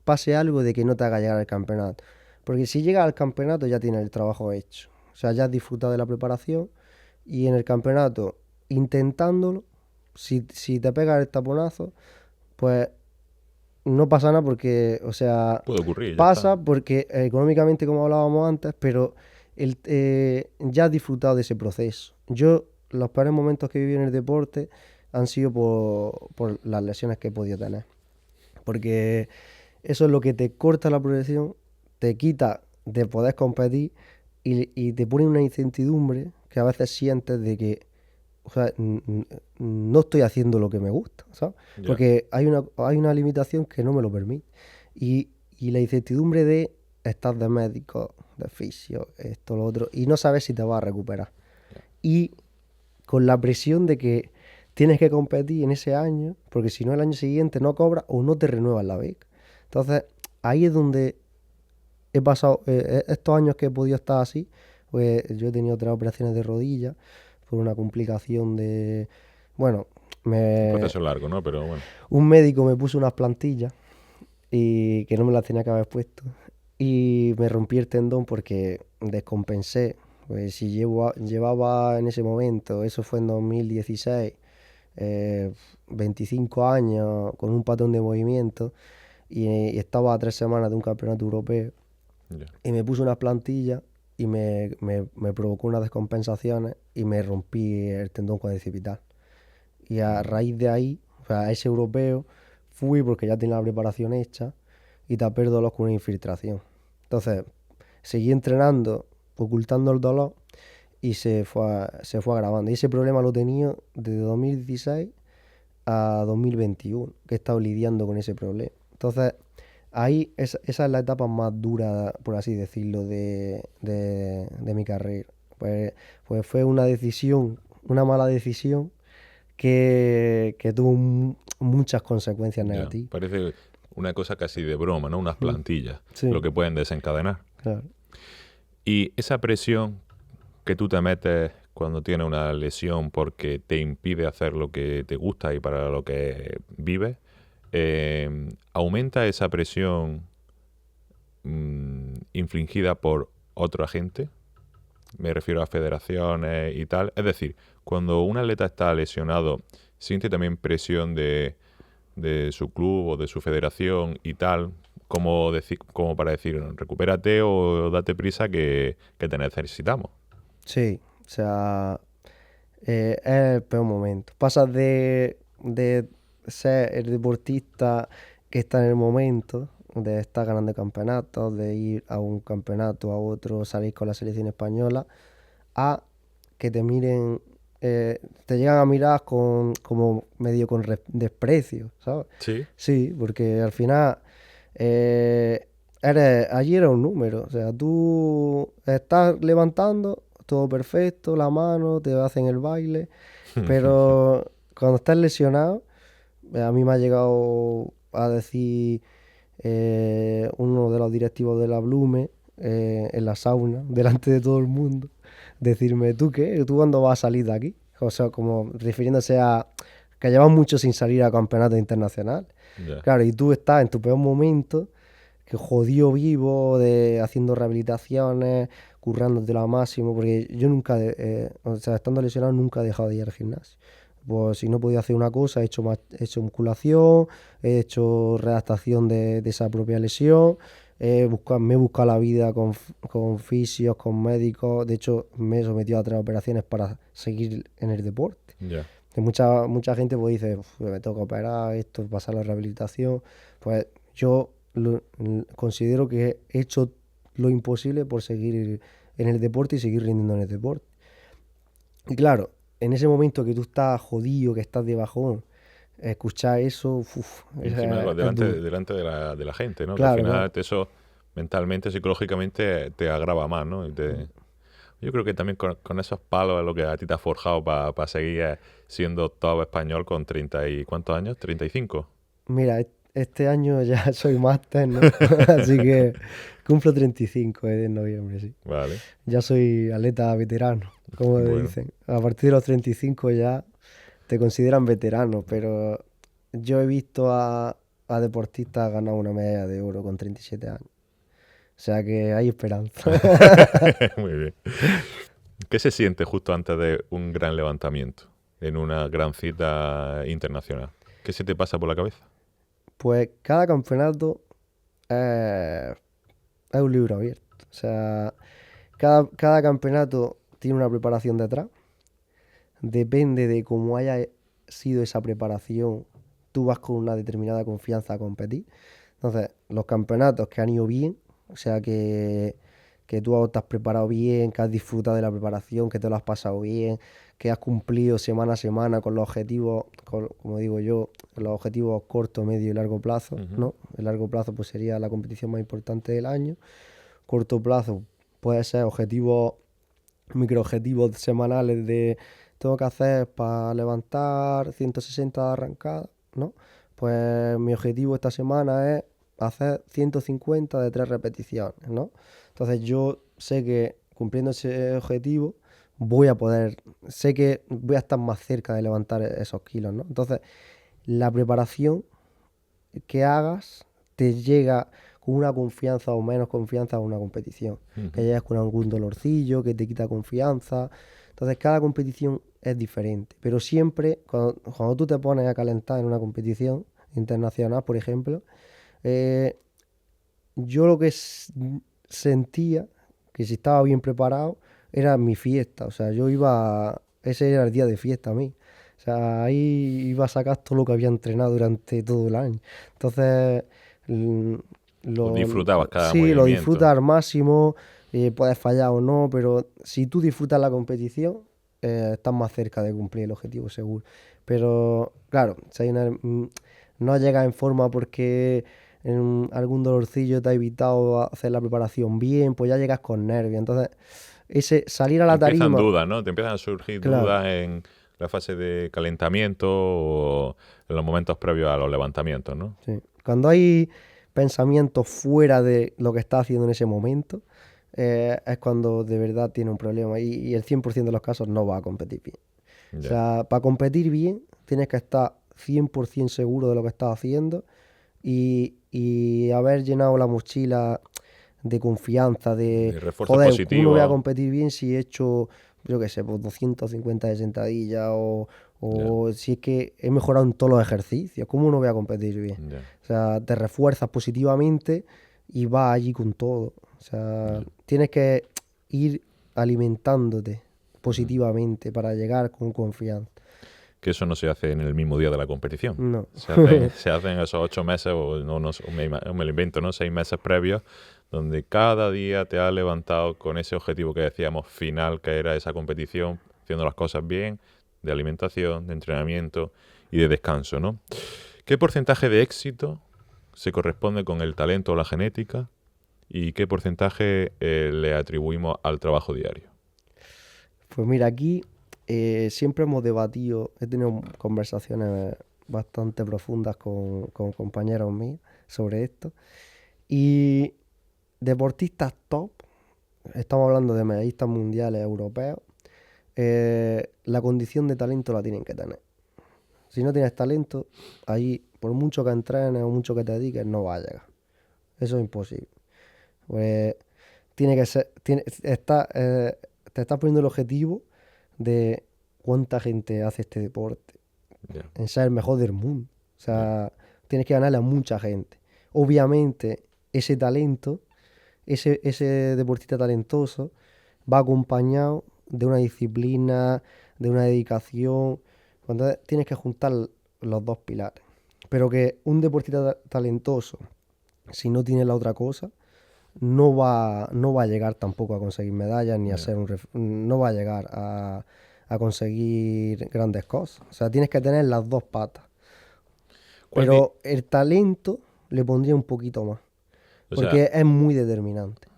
pase algo de que no te haga llegar al campeonato. Porque si llegas al campeonato ya tienes el trabajo hecho. O sea, ya has disfrutado de la preparación y en el campeonato, intentándolo, si te pegas el taponazo, pues no pasa nada porque, o sea, Puede ocurrir, ya está. pasa porque económicamente, como hablábamos antes, pero ya has disfrutado de ese proceso. Yo, los peores momentos que viví en el deporte han sido por las lesiones que he podido tener. Porque eso es lo que te corta la progresión, te quita de poder competir y te pone una incertidumbre que a veces sientes de que, o sea, no estoy haciendo lo que me gusta, ¿sabes? Ya, Porque hay una limitación que no me lo permite. Y la incertidumbre de estar de médico, de fisio, esto, lo otro, y no sabes si te vas a recuperar. ya. Y con la presión de que tienes que competir en ese año, porque si no el año siguiente no cobras o no te renuevas la beca. Entonces, ahí es donde he pasado estos años que he podido estar así, Pues yo he tenido 3 operaciones de rodilla por una complicación de... Bueno, Un proceso largo, ¿no? Pero bueno. un médico me puso unas plantillas y que no me las tenía que haber puesto. Y me rompí el tendón porque descompensé. Pues si llevaba en ese momento, eso fue en 2016, 25 años con un patrón de movimiento y estaba a 3 semanas de un campeonato europeo Ya. y me puso unas plantillas y me provocó unas descompensaciones y me rompí el tendón cuadricipital. Y a raíz de ahí, o sea, a ese europeo, fui porque ya tenía la preparación hecha y tapé el dolor con una infiltración. Entonces, seguí entrenando, ocultando el dolor y se fue agravando. Y ese problema lo tenía desde 2016 a 2021, que he estado lidiando con ese problema. Entonces, ahí esa es la etapa más dura, por así decirlo, de mi carrera. Pues fue una decisión, una mala decisión que tuvo muchas consecuencias Ya. negativas. Parece una cosa casi de broma, ¿no? Unas Mm, plantillas, Sí, lo que pueden desencadenar. claro. Y esa presión que tú te metes cuando tienes una lesión porque te impide hacer lo que te gusta y para lo que vives, ¿aumenta esa presión infligida por otro agente? Me refiero a federaciones y tal. Es decir, cuando un atleta está lesionado, siente también presión de su club o de su federación y tal, como para decir, recupérate o date prisa que te necesitamos. Sí, o sea, es el peor momento. Pasas de ser el deportista que está en el momento, de estar ganando campeonatos, de ir a un campeonato, a otro, salir con la selección española, a que te miren, te llegan a mirar como medio con desprecio, ¿sabes? Sí. Sí, porque al final allí era un número, o sea, tú estás levantando, todo perfecto, la mano, te hacen el baile, pero cuando estás lesionado, a mí me ha llegado a decir uno de los directivos de la Blume en la sauna, delante de todo el mundo, decirme, ¿tú qué? ¿Tú cuándo vas a salir de aquí? O sea, como refiriéndose a que llevas mucho sin salir a campeonatos internacionales. Ya. Claro, y tú estás en tu peor momento, que jodido vivo, haciendo rehabilitaciones, currándote lo máximo, porque yo nunca, o sea, estando lesionado, nunca he dejado de ir al gimnasio. Pues si no podía hacer una cosa, he hecho musculación, he hecho redactación de esa propia lesión, me he buscado la vida con fisios, con médicos. De hecho, me he sometido a 3 operaciones para seguir en el deporte. Ya. Que mucha gente pues dice, me tengo que operar, esto, pasar la rehabilitación. Pues yo considero que he hecho lo imposible por seguir en el deporte y seguir rindiendo en el deporte. Y claro, en ese momento que tú estás jodido, que estás de bajón, escuchar eso, Y encima es duro. delante de la gente, ¿no? Que al Claro, final claro. eso mentalmente, psicológicamente te agrava más, ¿no? Yo creo que también con esos palos es lo que a ti te ha forjado para seguir siendo top español con 30 y ¿cuántos años? 35. Mira, este año ya soy máster, ¿no? Así que cumplo 35 en noviembre, sí. Vale. Ya soy atleta veterano, como le Bueno. dicen. A partir de los 35 ya te consideran veterano, pero yo he visto a deportistas ganar una medalla de oro con 37 años. O sea que hay esperanza. Muy bien. ¿Qué se siente justo antes de un gran levantamiento en una gran cita internacional? ¿Qué se te pasa por la cabeza? Pues cada campeonato es un libro abierto. O sea, cada campeonato tiene una preparación detrás. Depende de cómo haya sido esa preparación, tú vas con una determinada confianza a competir. Entonces, los campeonatos que han ido bien, o sea, que tú te has preparado bien, que has disfrutado de la preparación, que te lo has pasado bien, que has cumplido semana a semana con los objetivos, como digo yo, con los objetivos corto, medio y largo plazo, Ujú. ¿no? El largo plazo pues sería la competición más importante del año. Corto plazo puede ser objetivos, microobjetivos semanales de tengo que hacer para levantar 160 de arrancada, ¿no? Pues mi objetivo esta semana es hacer 150 de 3 repeticiones, ¿no? Entonces yo sé que cumpliendo ese objetivo, sé que voy a estar más cerca de levantar esos kilos, ¿no? Entonces, la preparación que hagas te llega con una confianza o menos confianza a una competición. Que llegas con algún dolorcillo, que te quita confianza. Entonces, cada competición es diferente. Pero siempre, cuando tú te pones a calentar en una competición internacional, por ejemplo, yo lo que sentía, que si estaba bien preparado, era mi fiesta. O sea, ese era el día de fiesta a mí. O sea, ahí iba a sacar todo lo que había entrenado durante todo el año. Entonces, mm, Pues disfrutabas cada sí, lo disfrutas movimiento. al máximo, puedes fallar o no, pero si tú disfrutas la competición, estás más cerca de cumplir el objetivo seguro. Pero, claro, si no llegas en forma porque algún dolorcillo te ha evitado hacer la preparación bien, pues ya llegas con nervios. Entonces, ese salir a la Empiezan tarima, dudas, ¿no? Te empiezan a surgir claro, dudas en la fase de calentamiento o en los momentos previos a los levantamientos, ¿no? sí. Cuando hay pensamientos fuera de lo que estás haciendo en ese momento, es cuando de verdad tiene un problema y el 100% de los casos no va a competir bien. O Ya. sea, para competir bien tienes que estar 100% seguro de lo que estás haciendo y haber llenado la mochila de confianza, de, De refuerzo joder, ¿cómo no voy a positivo. competir bien si he hecho, yo qué sé, pues 250 de sentadilla Ya, o si es que he mejorado en todos los ejercicios? ¿Cómo no voy a competir bien? ya, O sea, te refuerzas positivamente y vas allí con todo. O sea, ya. tienes que ir alimentándote positivamente para llegar con confianza. Que eso no se hace en el mismo día de la competición. No. Se hacen esos 8 meses, o no, no, me lo invento, ¿no? 6 meses previos, donde cada día te has levantado con ese objetivo que decíamos final, que era esa competición, haciendo las cosas bien, de alimentación, de entrenamiento y de descanso, ¿no? ¿Qué porcentaje de éxito se corresponde con el talento o la genética? ¿Y qué porcentaje le atribuimos al trabajo diario? Pues mira, aquí siempre hemos debatido, he tenido conversaciones bastante profundas con compañeros míos sobre esto. Y deportistas top, estamos hablando de medallistas mundiales europeos, la condición de talento la tienen que tener. Si no tienes talento, ahí, por mucho que entrenes o mucho que te dediques, no va a llegar. Eso es imposible. Pues tiene que ser, te estás poniendo el objetivo de cuánta gente hace este deporte, Ya, en ser el mejor del mundo. O ya, sea, tienes que ganarle a mucha gente. Obviamente, ese talento, ese deportista talentoso, va acompañado de una disciplina, de una dedicación. Entonces, tienes que juntar los dos pilares. Pero que un deportista talentoso, si no tiene la otra cosa, no va a llegar tampoco a conseguir medallas ni a ya. ser no va a llegar a conseguir grandes cosas. O sea, tienes que tener las dos patas. ¿Cuál di- Pero el talento le pondría un poquito más, o sea, porque es muy determinante.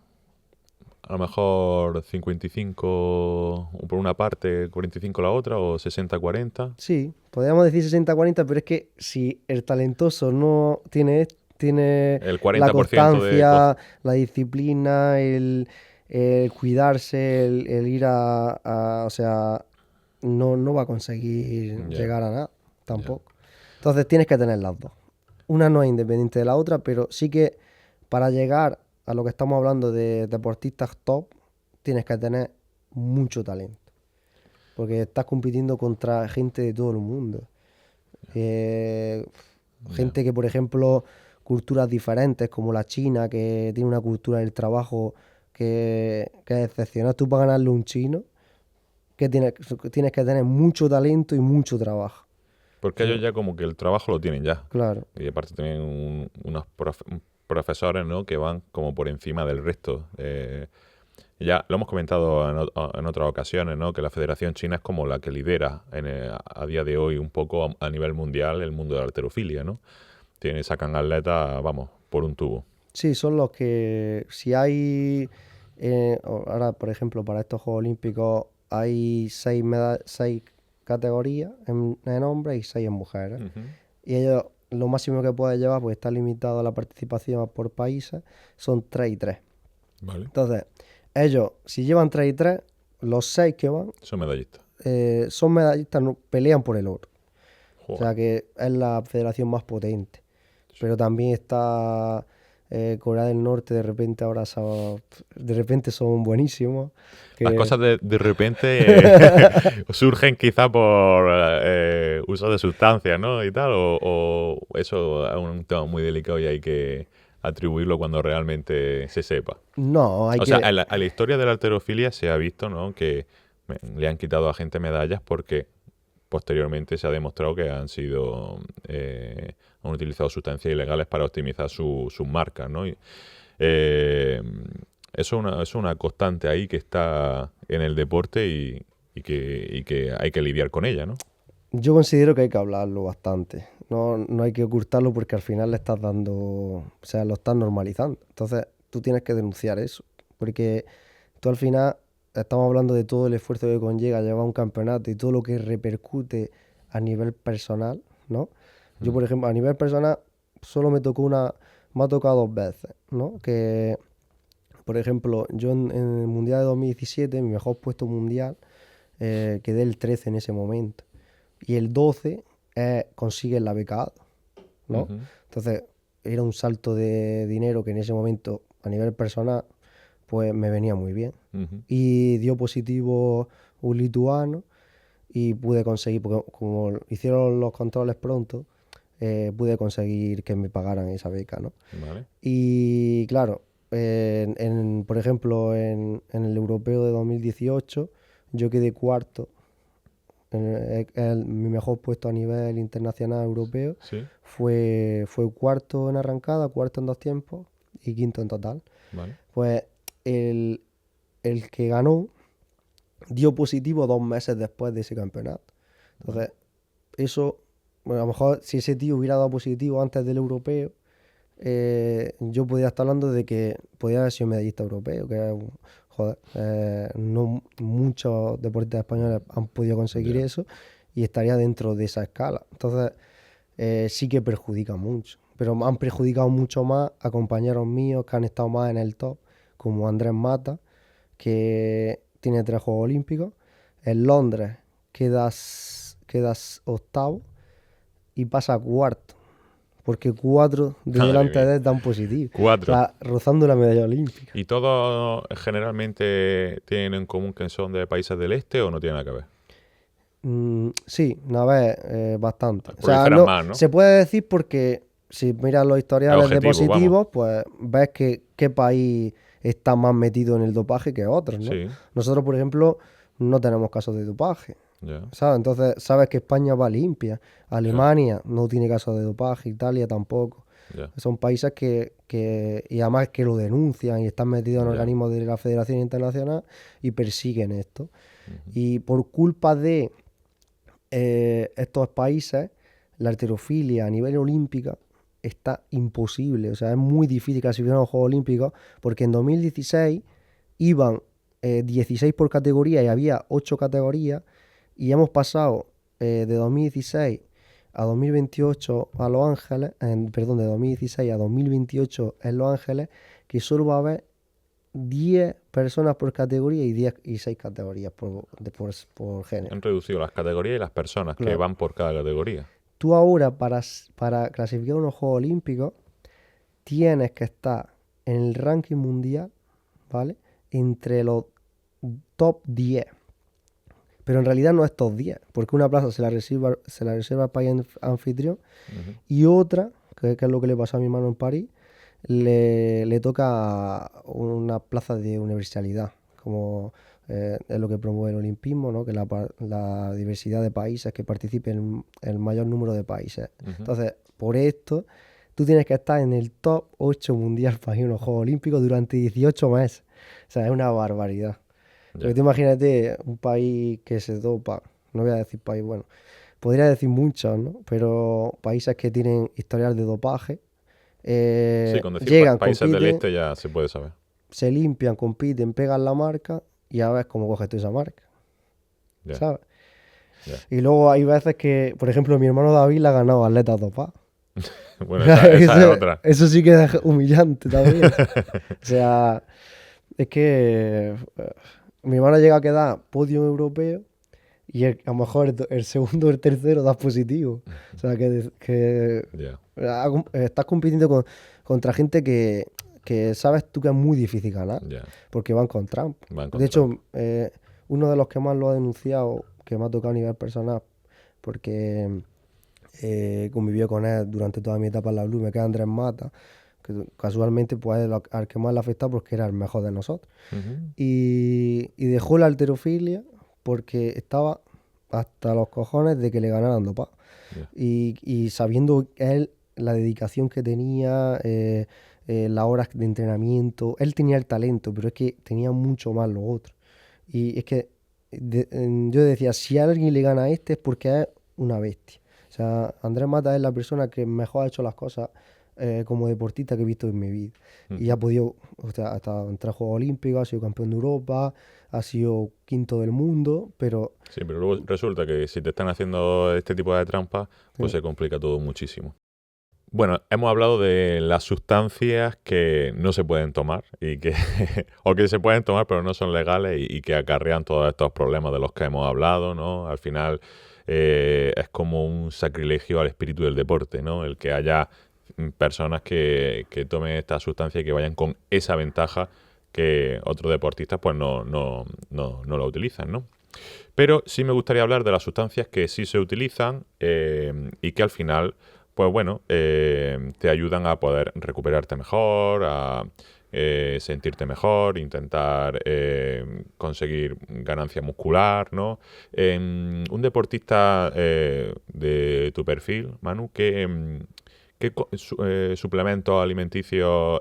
a lo mejor 55 por una parte, 45 la otra, o 60-40. Sí, podríamos decir 60-40, pero es que si el talentoso no tiene El la 40% de... constancia, la disciplina, el cuidarse, el ir o sea, no va a conseguir Ya, llegar a nada, ya, tampoco. Entonces tienes que tener las dos. Una no es independiente de la otra, pero sí que para llegar a lo que estamos hablando de deportistas top, tienes que tener mucho talento. Porque estás compitiendo contra gente de todo el mundo. Eh, ya. Gente que, por ejemplo, culturas diferentes, como la China, que tiene una cultura del trabajo que es excepcional. Tú para ganarle a un chino, que tienes que tener mucho talento y mucho trabajo. O Porque sea, ellos ya como que el trabajo lo tienen ya. claro. Y aparte tienen unos profesores, ¿no? Que van como por encima del resto. Ya lo hemos comentado en otras ocasiones, ¿no? Que la Federación China es como la que lidera a día de hoy un poco a nivel mundial el mundo de la halterofilia, ¿no? Sacan atletas, vamos, por un tubo. Sí, son los que, si hay, ahora por ejemplo para estos Juegos Olímpicos hay seis categorías en hombres y seis en mujeres. Ujú. Y ellos, lo máximo que pueden llevar, pues está limitado a la participación por países, son 3 y 3. Vale. Entonces, ellos, si llevan 3 y 3, los 6 que van Son medallistas. son medallistas, pelean por el oro. O Joder. sea que es la federación más potente. Pero también está Corea del Norte, de repente son buenísimos. Las que- cosas de repente surgen quizá por uso de sustancias, ¿no? Y tal, o eso es un tema muy delicado y hay que atribuirlo cuando realmente se sepa. No, hay O que... sea, a la historia de la halterofilia se ha visto, ¿no? Que le han quitado a gente medallas porque posteriormente se ha demostrado que han utilizado sustancias ilegales para optimizar sus marcas, ¿no? Eh, eso es una constante ahí que está en el deporte y que hay que lidiar con ella, ¿no? Yo considero que hay que hablarlo bastante. No hay que ocultarlo porque al final le estás dando, o sea, lo estás normalizando. Entonces, tú tienes que denunciar eso. Porque tú al final estamos hablando de todo el esfuerzo que conlleva llevar un campeonato y todo lo que repercute a nivel personal, ¿no? Yo, por ejemplo, a nivel personal, solo me ha tocado 2 veces, ¿no? Que, por ejemplo, yo en el Mundial de 2017, mi mejor puesto mundial, quedé el 13 en ese momento. Y el 12 consigue la beca A, ¿no? Ujú. Entonces, era un salto de dinero que en ese momento, a nivel personal, pues me venía muy bien. Ujú. Y dio positivo un lituano y pude conseguir, porque como hicieron los controles pronto, pude conseguir que me pagaran esa beca, ¿no? Vale. Y claro, por ejemplo, en el europeo de 2018, yo quedé cuarto. Mi mejor puesto a nivel internacional europeo Sí, fue cuarto en arrancada, cuarto en 2 tiempos y quinto en total. vale. Pues el, el que ganó dio positivo 2 meses después de ese campeonato. Entonces, eso, bueno, a lo mejor si ese tío hubiera dado positivo antes del europeo, yo podría estar hablando de que podía haber sido medallista europeo, que es joder, no muchos deportistas españoles han podido conseguir Ya. eso y estaría dentro de esa escala. Entonces, sí que perjudica mucho. Pero me han perjudicado mucho más a compañeros míos que han estado más en el top, como Andrés Mata, que tiene 3 Juegos Olímpicos. En Londres quedas octavo y pasa a cuarto, porque 4 de Madre delante mía. de él dan positivo. O 4. sea, rozando la medalla olímpica. ¿Y todos generalmente tienen en común que son de países del este o no tiene nada que ver? Sí, una vez bastante. O sea, Proliferan más, ¿no? se puede decir porque si miras los historiales de objetivo, positivos, pues ves que qué país está más metido en el dopaje que otros, ¿no? Sí, Nosotros, por ejemplo, no tenemos casos de dopaje, ya. ¿sabes? Entonces, sabes que España va limpia. Alemania no tiene casos de dopaje, Italia tampoco. Ya. Son países y además que lo denuncian y están metidos en Ya. organismos de la Federación Internacional y persiguen esto. Y por culpa de estos países, la halterofilia a nivel olímpica está imposible. O sea, es muy difícil clasificar a los Juegos Olímpicos porque en 2016 iban 16 por categoría y había 8 categorías y hemos pasado de 2016 a 2028 a Los Ángeles, perdón, de 2016 a 2028 en Los Ángeles, que solo va a haber 10 personas por categoría y 6 categorías por género. Han reducido las categorías y las personas que Claro. van por cada categoría. Tú ahora, para clasificar unos Juegos Olímpicos, tienes que estar en el ranking mundial, ¿vale? Entre los top 10. Pero en realidad no es top 10, porque una plaza se la reserva el país anfitrión Ujú. y otra, que es lo que le pasó a mi hermano en París, le toca una plaza de universalidad, como es lo que promueve el olimpismo, ¿no? Que la diversidad de países, que participen el mayor número de países. Ujú. Entonces, por esto, tú tienes que estar en el top 8 mundial para ir a unos Juegos Olímpicos durante 18 meses. O sea, es una barbaridad. Ya. Porque tú imagínate un país que se dopa, no voy a decir país, bueno, podría decir muchos, ¿no? Pero países que tienen historial de dopaje, Sí, con decir llegan, países del compiten, este ya se puede saber. se limpian, compiten, pegan la marca y a ver cómo coges tú esa marca, Ya. ¿sabes? Ya. Y luego hay veces que, por ejemplo, mi hermano David le ha ganado a atletas dopados. Bueno, esa es otra. Eso sí que es humillante también. O sea, Es que mi hermano llega a quedar podio europeo y a lo mejor el segundo o el tercero da positivo. O sea, que Ya, estás compitiendo contra gente que sabes tú que es muy difícil ganar, ya. porque van con Trump. Va a De encontrar. hecho, uno de los que más lo ha denunciado, que me ha tocado a nivel personal, porque convivió con él durante toda mi etapa en la Blue, me queda Andrés Mata, que casualmente pues es al que más le ha afectado porque era el mejor de nosotros. Ujú. Y dejó la halterofilia porque estaba hasta los cojones de que le ganaran dopado. Ya. Y sabiendo él la dedicación que tenía, las horas de entrenamiento, él tenía el talento, pero es que tenía mucho más los otros. Y es que yo decía, si a alguien le gana a este es porque es una bestia. O sea, Andrés Mata es la persona que mejor ha hecho las cosas como deportista que he visto en mi vida. Y ha Ujú. podido, o sea, ha estado en 3 Juegos Olímpicos, ha sido campeón de Europa, ha sido quinto del mundo, pero Sí, pero luego resulta que si te están haciendo este tipo de trampas, pues eh, se complica todo muchísimo. Bueno, hemos hablado de las sustancias que no se pueden tomar y que o que se pueden tomar pero no son legales y que acarrean todos estos problemas de los que hemos hablado, ¿no? Al final es como un sacrilegio al espíritu del deporte, ¿no? El que haya personas que tomen esta sustancia y que vayan con esa ventaja que otros deportistas pues no la utilizan, ¿no? Pero sí me gustaría hablar de las sustancias que sí se utilizan y que al final, pues bueno, te ayudan a poder recuperarte mejor, a sentirte mejor, intentar conseguir ganancia muscular, ¿no? Un deportista de tu perfil, Manu, ¿qué suplementos alimenticios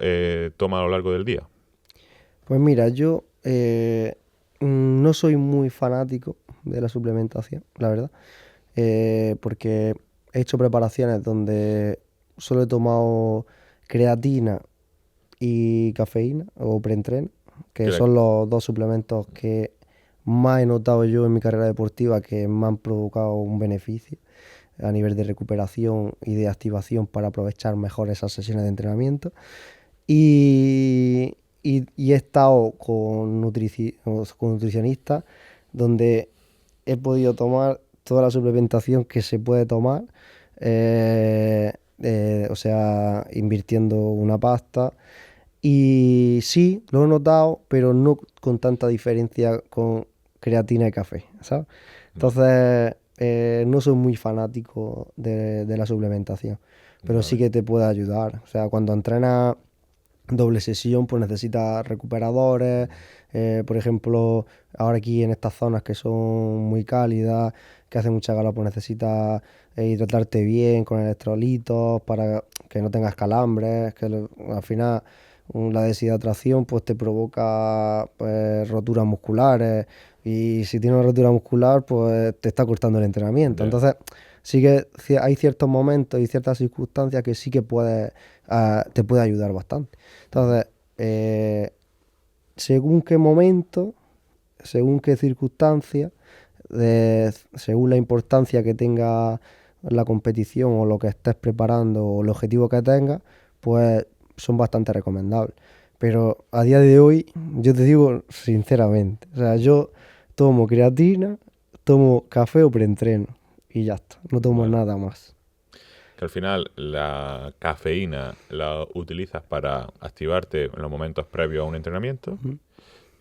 toma a lo largo del día? pues mira, yo no soy muy fanático de la suplementación, la verdad, porque he hecho preparaciones donde solo he tomado creatina y cafeína o preentreno, que Que la- son los dos suplementos que más he notado yo en mi carrera deportiva que me han provocado un beneficio a nivel de recuperación y de activación para aprovechar mejor esas sesiones de entrenamiento. Y he estado con nutricionistas donde he podido tomar toda la suplementación que se puede tomar, o sea, invirtiendo una pasta. Y sí, lo he notado, pero no con tanta diferencia con creatina y café, ¿sabes? Entonces, no soy muy fanático de la suplementación, pero sí Vale. que te puede ayudar. O sea, cuando entrenas doble sesión, pues necesitas recuperadores. Por ejemplo, ahora aquí en estas zonas que son muy cálidas, que hace mucha calor, pues necesitas hidratarte bien con electrolitos para que no tengas calambres, que al final la deshidratación pues te provoca pues, roturas musculares y si tienes una rotura muscular pues te está cortando el entrenamiento. Ya. Entonces sí que hay ciertos momentos y ciertas circunstancias que sí que te puede ayudar bastante. Entonces, según qué momento, según qué circunstancia, según la importancia que tenga la competición o lo que estés preparando o el objetivo que tengas, pues son bastante recomendables. Pero a día de hoy, yo te digo sinceramente, o sea, yo tomo creatina, tomo café o preentreno y ya está, no tomo Vale. nada más. Que al final la cafeína la utilizas para activarte en los momentos previos a un entrenamiento Ujú.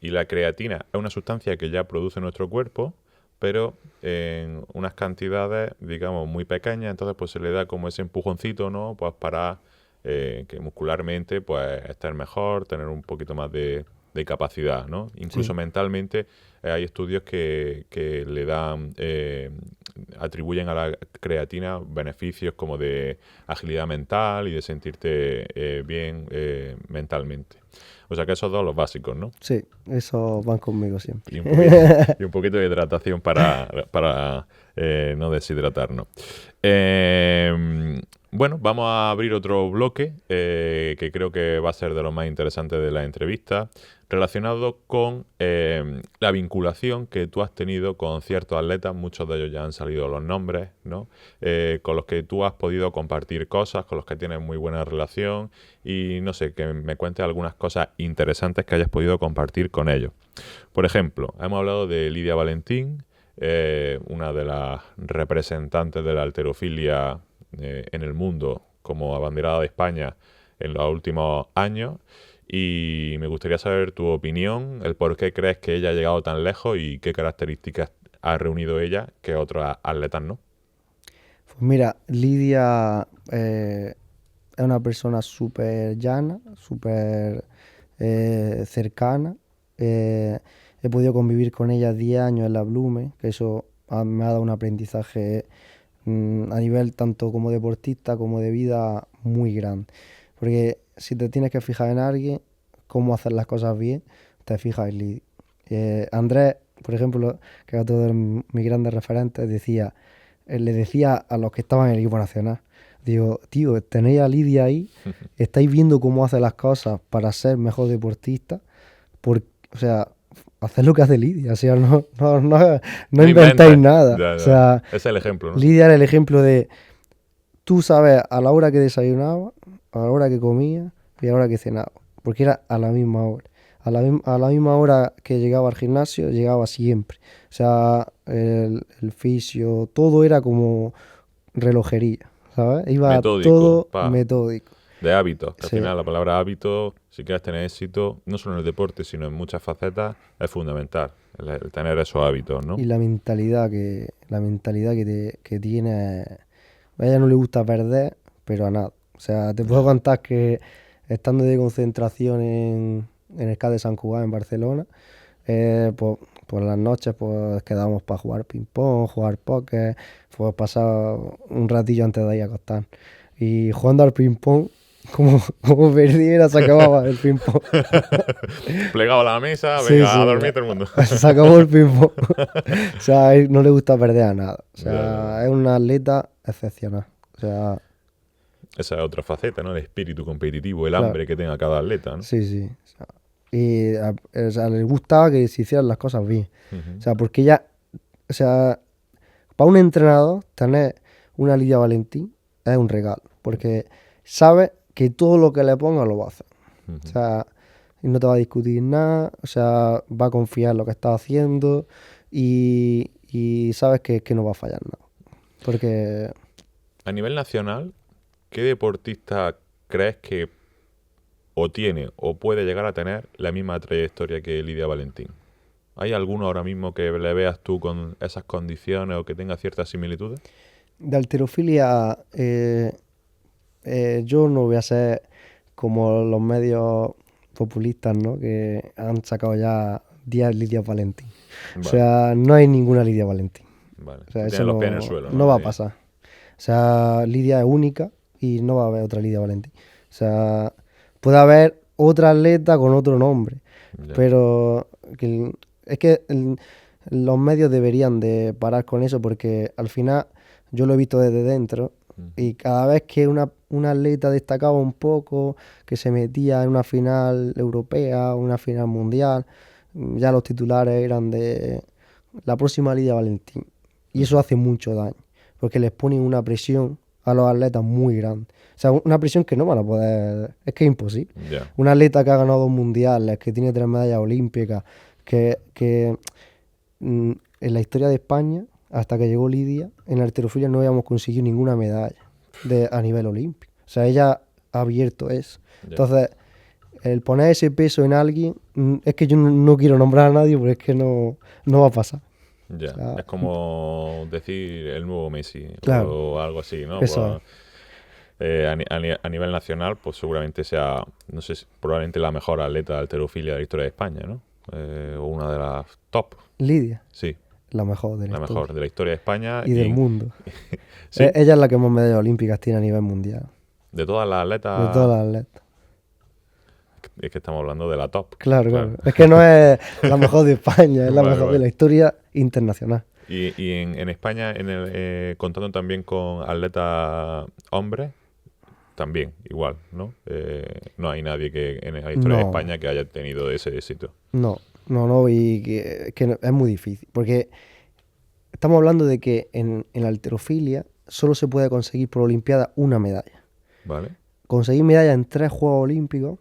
y la creatina es una sustancia que ya produce nuestro cuerpo, pero en unas cantidades, digamos, muy pequeñas, entonces pues se le da como ese empujoncito, ¿no? Pues para que muscularmente pues estar mejor, tener un poquito más de capacidad, ¿no? Sí, Incluso mentalmente hay estudios que le dan, atribuyen a la creatina beneficios como de agilidad mental y de sentirte bien mentalmente. O sea que esos dos los básicos, ¿no? sí, eso van conmigo siempre. Y un poquito, y un poquito de hidratación para no deshidratarnos. Bueno, vamos a abrir otro bloque que creo que va a ser de los más interesantes de la entrevista. relacionado con la vinculación que tú has tenido con ciertos atletas, muchos de ellos ya han salido los nombres, ¿no? Con los que tú has podido compartir cosas, con los que tienes muy buena relación y no sé, que me cuentes algunas cosas interesantes que hayas podido compartir con ellos. Por ejemplo, hemos hablado de Lidia Valentín, una de las representantes de la halterofilia en el mundo como abanderada de España en los últimos años. Y me gustaría saber tu opinión, el por qué crees que ella ha llegado tan lejos y qué características ha reunido ella que otros atletas no. Pues mira, Lidia es una persona súper llana, súper cercana. He podido convivir con ella 10 años en la Blume, que eso me ha dado un aprendizaje a nivel tanto como deportista como de vida muy grande. Porque si te tienes que fijar en alguien, cómo hacer las cosas bien, te fijas en Lidia. Andrés, por ejemplo, que era otro de mis grandes referentes, le decía a los que estaban en el equipo nacional, digo, tío, tenéis a Lidia ahí, estáis viendo cómo hace las cosas para ser mejor deportista, o sea, haced lo que hace Lidia, o sea, no inventáis nada. Ya. O sea, es el ejemplo, ¿no? Lidia era el ejemplo de, tú sabes a la hora que desayunaba, a la hora que comía y a la hora que cenaba, porque era a la misma hora. A la misma hora que llegaba al gimnasio, llegaba siempre. O sea, el fisio, todo era como relojería, ¿sabes? Iba metódico, todo metódico. De hábitos, que Sí. al final la palabra hábito, si quieres tener éxito, no solo en el deporte, sino en muchas facetas, es fundamental, el tener esos hábitos, ¿no? Y la mentalidad que tiene, a ella no le gusta perder, pero a nada. O sea, te puedo contar que estando de concentración en el CAD de Sant Cugat, en Barcelona, pues por las noches pues quedábamos para jugar ping-pong, jugar póker, pues pasar un ratillo antes de ir a acostar. Y jugando al ping-pong, como perdiera, se acababa el ping-pong. Plegado a la mesa, Sí, venga, sí, a dormir todo el mundo. se acabó el ping-pong. O sea, a él no le gusta perder a nada. O sea, es un atleta excepcional. O sea, esa es otra faceta, ¿no? El espíritu competitivo, el claro. hambre que tenga cada atleta, ¿no? Sí, sí. O sea, y o sea, les gustaba que se hicieran las cosas bien. Uh-huh. O sea, porque ella, o sea, para un entrenador tener una Lidia Valentín es un regalo. Porque sabe que todo lo que le ponga lo va a hacer. Uh-huh. O sea, y no te va a discutir nada, o sea, va a confiar en lo que estás haciendo y sabes que no va a fallar nada. Porque A nivel nacional, ¿qué deportista crees que o tiene o puede llegar a tener la misma trayectoria que Lidia Valentín? ¿Hay alguno ahora mismo que le veas tú con esas condiciones o que tenga ciertas similitudes? de halterofilia yo no voy a ser como los medios populistas, ¿no? Que han sacado ya 10 Lidia Valentín. Vale, O sea, no hay ninguna Lidia Valentín. vale. O sea, Tú eso tienes los pies en el suelo, ¿no? no va a Ahí. pasar. O sea, Lidia es única y no va a haber otra Lidia Valentín. O sea, puede haber otra atleta con otro nombre, Ya. pero es que los medios deberían de parar con eso porque al final yo lo he visto desde dentro y cada vez que una atleta destacaba un poco, que se metía en una final europea, una final mundial, ya los titulares eran de la próxima Lidia Valentín. Y eso hace mucho daño, porque les ponen una presión a los atletas muy grande. O sea, una presión que no van a poder, es que es imposible. Ya. Un atleta que ha ganado 2 mundiales, que tiene 3 medallas olímpicas, que en la historia de España, hasta que llegó Lidia, en halterofilia no habíamos conseguido ninguna medalla a nivel olímpico. O sea, ella ha abierto eso. Ya. Entonces, el poner ese peso en alguien, es que yo no quiero nombrar a nadie porque es que no va a pasar. Ya. O sea, Es como decir el nuevo Messi Claro. o algo así, ¿no? Eso Pues, a nivel nacional, pues seguramente sea, no sé, probablemente la mejor atleta de halterofilia de la historia de España, ¿no? O una de las top, Lidia, sí, la mejor de la la historia. mejor de la historia de España Y del mundo. Sí, Ella es la que más medallas olímpicas tiene a nivel mundial. de todas las De atletas, todas las atletas. es que estamos hablando de la top. Claro. Es que no es la mejor de España, es la Vale, mejor vale. de la historia internacional. Y en España, contando también con atletas hombres, también, igual, ¿no? No hay nadie que en la historia de No, España que haya tenido ese éxito. no, y que es muy difícil. Porque estamos hablando de que en la halterofilia solo se puede conseguir por Olimpiada una medalla. ¿Vale? Conseguir medalla en 3 Juegos Olímpicos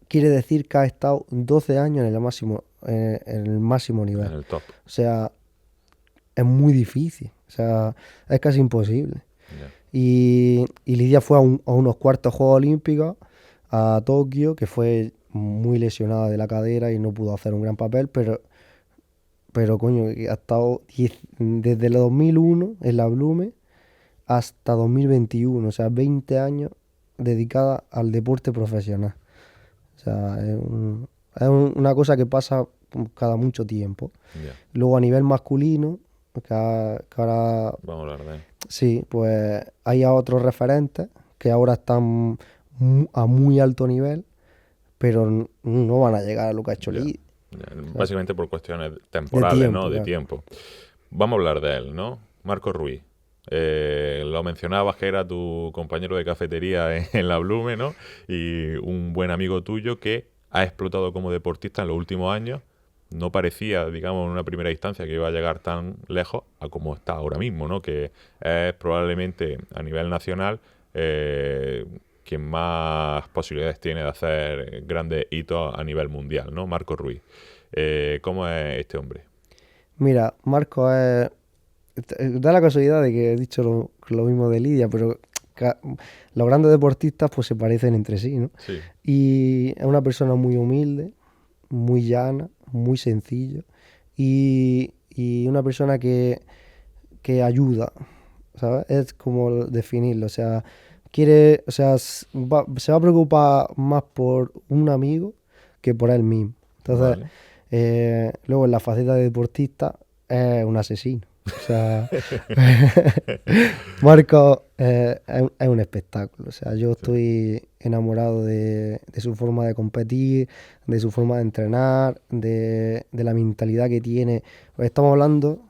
quiere decir que has estado 12 años en el máximo nivel. En el top. O sea, es muy difícil. O sea, es casi imposible. Ya. Y Lidia fue a unos cuartos Juegos Olímpicos a Tokio, que fue muy lesionada de la cadera y no pudo hacer un gran papel, pero coño, ha estado desde el 2001 en la Blume hasta 2021, o sea, 20 años dedicada al deporte profesional. O sea, una cosa que pasa cada mucho tiempo. Ya. Luego a nivel masculino, que ahora Vamos a hablar de él. sí, pues hay a otros referentes que ahora están a muy alto nivel, pero no van a llegar a lo que ha hecho Ya. Lidia. Básicamente por cuestiones temporales, tiempo, ¿no? De claro. tiempo. Vamos a hablar de él, ¿no? Marco Ruiz. Lo mencionabas que era tu compañero de cafetería en la Blume, ¿no? Y un buen amigo tuyo que ha explotado como deportista en los últimos años. No parecía, digamos, en una primera instancia que iba a llegar tan lejos a como está ahora mismo, ¿no? Que es probablemente a nivel nacional quien más posibilidades tiene de hacer grandes hitos a nivel mundial, ¿no? Marco Ruiz. ¿Cómo es este hombre? Mira, Marco da la casualidad de que he dicho lo mismo de Lidia, pero los grandes deportistas pues se parecen entre sí, ¿no? Sí. Y es una persona muy humilde, muy llana, muy sencillo y una persona que ayuda, ¿sabes? Es como definirlo, o sea, o sea, se va a preocupar más por un amigo que por él mismo. Entonces, Vale. luego en la faceta de deportista es un asesino. O sea, Marco es un espectáculo. O sea, yo estoy enamorado de su forma de competir, de su forma de entrenar, de la mentalidad que tiene. Pues estamos hablando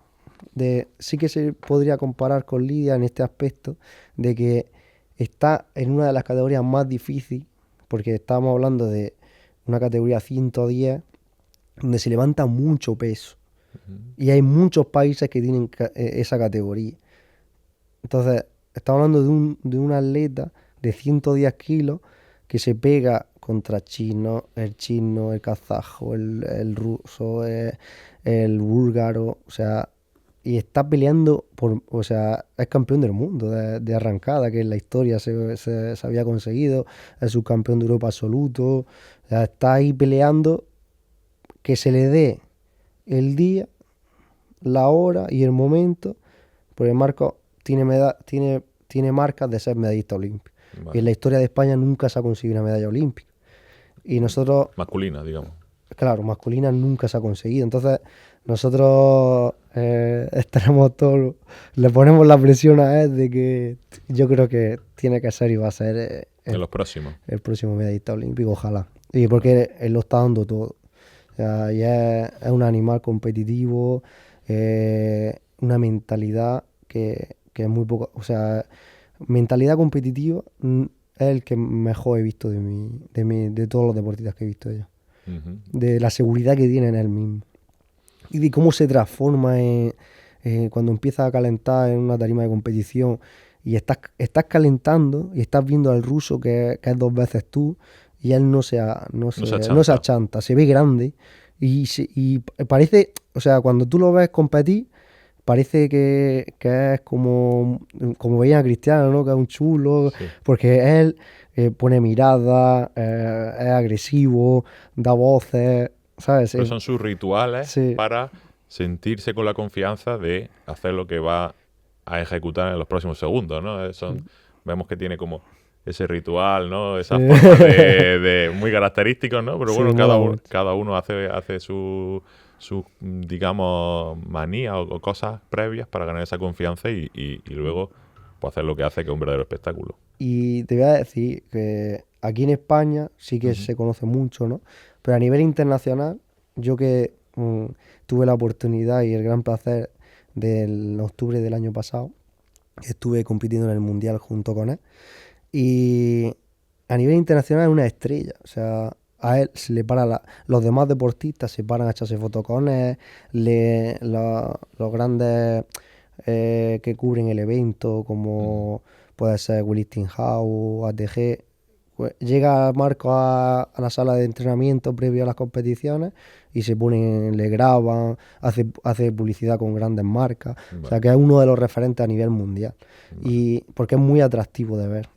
sí que se podría comparar con Lidia en este aspecto, de que está en una de las categorías más difíciles, porque estamos hablando de una categoría 110, donde se levanta mucho peso. Y hay muchos países que tienen esa categoría. Entonces, estamos hablando de un atleta de 110 kilos que se pega contra el chino, el kazajo, el ruso, el búlgaro, o sea, y está peleando o sea, es campeón del mundo de arrancada, que en la historia se había conseguido, es subcampeón de Europa absoluto, o sea, está ahí peleando que se le dé el día, la hora y el momento, porque Marco tiene marcas de ser medallista olímpico. Vale. Y en la historia de España nunca se ha conseguido una medalla olímpica. Y nosotros, Masculina, digamos. claro, masculina nunca se ha conseguido. Entonces, nosotros estaremos todos, le ponemos la presión a él de que yo creo que tiene que ser y va a ser En los próximos. el próximo medallista olímpico, ojalá. Y porque él lo está dando todo. O sea, y es un animal competitivo, una mentalidad que es muy poco. O sea, mentalidad competitiva es el que mejor he visto de todos los deportistas que he visto yo. Ujú. De la seguridad que tiene en él mismo. Y de cómo se transforma cuando empieza a calentar en una tarima de competición y estás calentando y estás viendo al ruso que es 2 veces tú y él no se achanta. achanta, se ve grande y parece, o sea, cuando tú lo ves competir, parece que es como veían a Cristiano, ¿no? Que es un chulo, Sí. porque él pone mirada, es agresivo, da voces, ¿sabes? Pero son sus rituales Sí. para sentirse con la confianza de hacer lo que va a ejecutar en los próximos segundos, ¿no? Vemos que tiene como ese ritual, ¿no? Esa Sí. forma de muy característicos, ¿no? Pero Sí, bueno, mola mucho. cada uno hace su digamos, manía o cosas previas para ganar esa confianza y luego pues, hacer lo que hace, que es un verdadero espectáculo. Y te voy a decir que aquí en España sí que se conoce mucho, ¿no? Pero a nivel internacional, yo que tuve la oportunidad y el gran placer del octubre del año pasado, estuve compitiendo en el Mundial junto con él. Y a nivel internacional es una estrella. O sea, a él se le para los demás deportistas se paran a echarse fotos con él, los grandes que cubren el evento, Ujú. como puede ser Wellington, ATG, pues llega Marco a la sala de entrenamiento previo a las competiciones y se ponen, le graban, hace publicidad con grandes marcas. O sea Vale. que es uno de los referentes a nivel mundial. Vale. Y porque es muy atractivo de ver.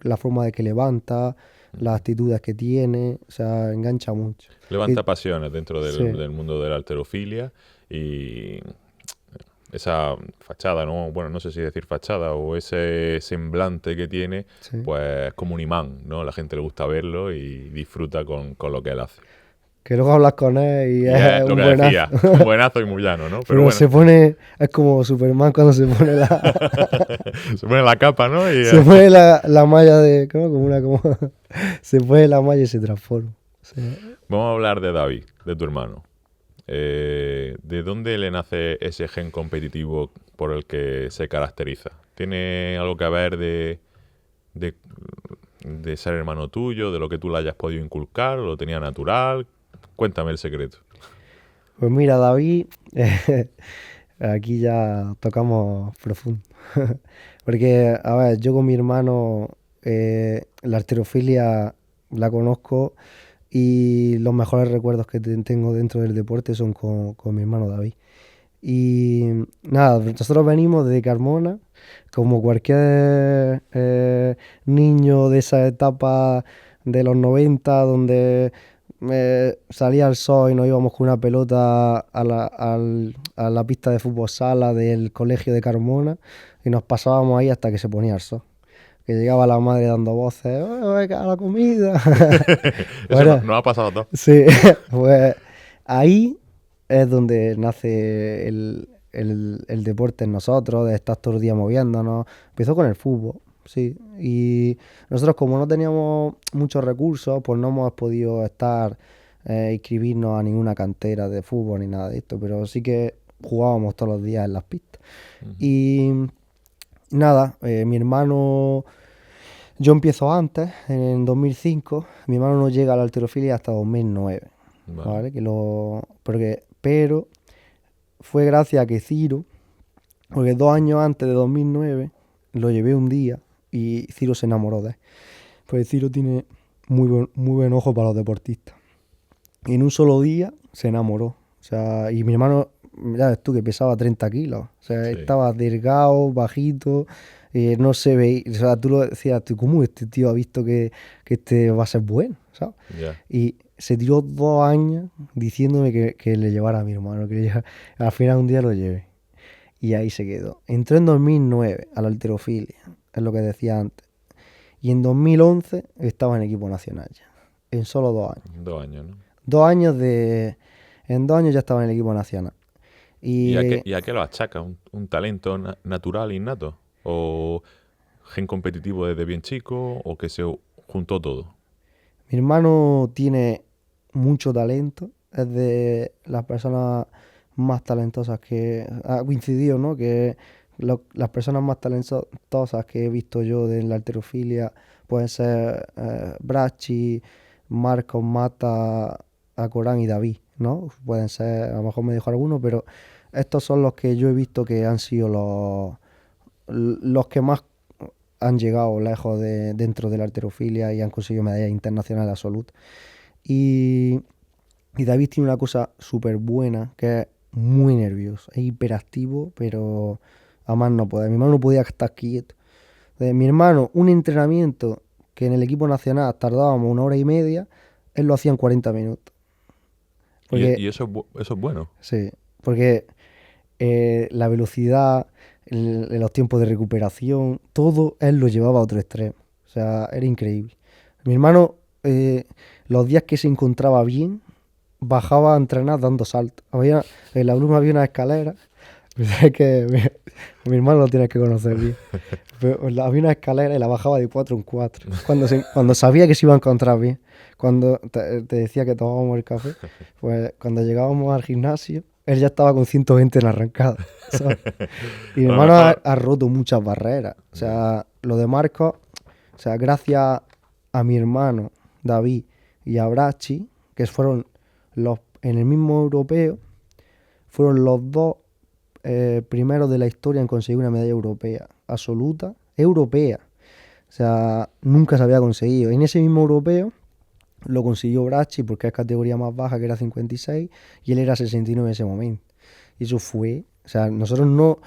La forma de que levanta, las Ujú. actitudes que tiene, o sea, engancha mucho. Y, Levanta pasiones dentro del, sí, del mundo de la halterofilia y esa fachada, ¿no? Bueno, no sé si decir fachada o ese semblante que tiene, sí. pues es como un imán, ¿no? La gente le gusta verlo y disfruta con lo que él hace. Que luego hablas con él y Y es es lo un que buenazo. decía, un buenazo y muy llano, ¿no? Pero Pero bueno, se pone, es como Superman cuando se pone se pone la capa, ¿no? Y, se pone la malla de, ¿cómo? Como una, como, se pone la malla y se transforma. O sea, vamos a hablar de David, de tu hermano. ¿De dónde le nace ese gen competitivo por el que se caracteriza? ¿Tiene algo que ver de, de ser hermano tuyo, de lo que tú le hayas podido inculcar, o lo tenía natural? Cuéntame el secreto. pues mira, David, aquí ya tocamos profundo. Porque, a ver, yo con mi hermano, la arterofilia la conozco y los mejores recuerdos que tengo dentro del deporte son con mi hermano David. Y nada, nosotros venimos de Carmona, como cualquier niño de esa etapa de los 90 donde salía el sol y nos íbamos con una pelota a la pista de fútbol sala del colegio de Carmona y nos pasábamos ahí hasta que se ponía el sol. Que llegaba la madre dando voces, venga, a la comida! Eso Bueno, no ha pasado todo. sí, pues ahí es donde nace el deporte en nosotros, de estar todo el día moviéndonos. Empezó con el fútbol, sí. Y nosotros como no teníamos muchos recursos, pues no hemos podido estar, inscribirnos a ninguna cantera de fútbol ni nada de esto, pero sí que jugábamos todos los días en las pistas. Ujú. Y nada, mi hermano, yo empiezo antes, en 2005, mi hermano no llega a la halterofilia hasta 2009. Vale. ¿Vale? Pero fue gracias a que Ciro, porque 2 años antes de 2009, lo llevé un día y Ciro se enamoró de él. Pues Ciro tiene muy buen ojo para los deportistas. Y en un solo día se enamoró. O sea, y mi hermano, ya ves tú, que pesaba 30 kilos. O sea, Sí, estaba delgado, bajito, no se veía. O sea, tú lo decías, tú, ¿cómo este tío ha visto que este va a ser bueno? ¿Sabes? ya. Y se tiró 2 años diciéndome que le llevara a mi hermano. Al final un día lo llevé. Y ahí se quedó. Entró en 2009 a la halterofilia, es lo que decía antes. Y en 2011 estaba en equipo nacional ya. En solo 2 años. 2 años, ¿no? 2 años de... En 2 años ya estaba en el equipo nacional. ¿Y Y a qué lo achaca? ¿Un talento natural innato? ¿O gen competitivo desde bien chico? ¿O que se juntó todo? mi hermano tiene mucho talento. Es de las personas más talentosas que ha coincidido, ¿no? Que las personas más talentosas que he visto yo de la halterofilia pueden ser Bracci, Marcos, Mata, Acorán y David, ¿no? Pueden ser, a lo mejor me dejo alguno, pero estos son los que yo he visto que han sido los que más han llegado lejos dentro de la halterofilia y han conseguido medallas internacionales absolutas. Y, y David tiene una cosa súper buena, que es muy nervioso, es hiperactivo, pero a más no puede. Mi hermano no podía estar quieto. Mi hermano, un entrenamiento que en el equipo nacional tardábamos 1 hora y media, él lo hacía en 40 minutos. Porque, Y eso es bueno. sí, porque la velocidad, los tiempos de recuperación, todo él lo llevaba a otro extremo. O sea, era increíble. Mi hermano, los días que se encontraba bien, bajaba a entrenar dando saltos. En la Bluma había una escalera. Es que mi hermano lo tienes que conocer bien. Pero había una escalera y la bajaba de 4 en 4. Cuando sabía que se iba a encontrar bien. Cuando te decía que tomábamos el café, pues cuando llegábamos al gimnasio, él ya estaba con 120 en la arrancada, ¿sabes? Y mi A lo hermano ha, mejor. ha roto muchas barreras. O Ya. sea, lo de Marcos, O sea, gracias a mi hermano David y a Brachi, que fueron en el mismo europeo, fueron los dos primeros de la historia en conseguir una medalla europea, absoluta, europea. O sea, nunca se había conseguido. En ese mismo europeo lo consiguió Brachi porque es categoría más baja, que era 56, y él era 69 en ese momento. Y eso fue, o sea, nosotros no,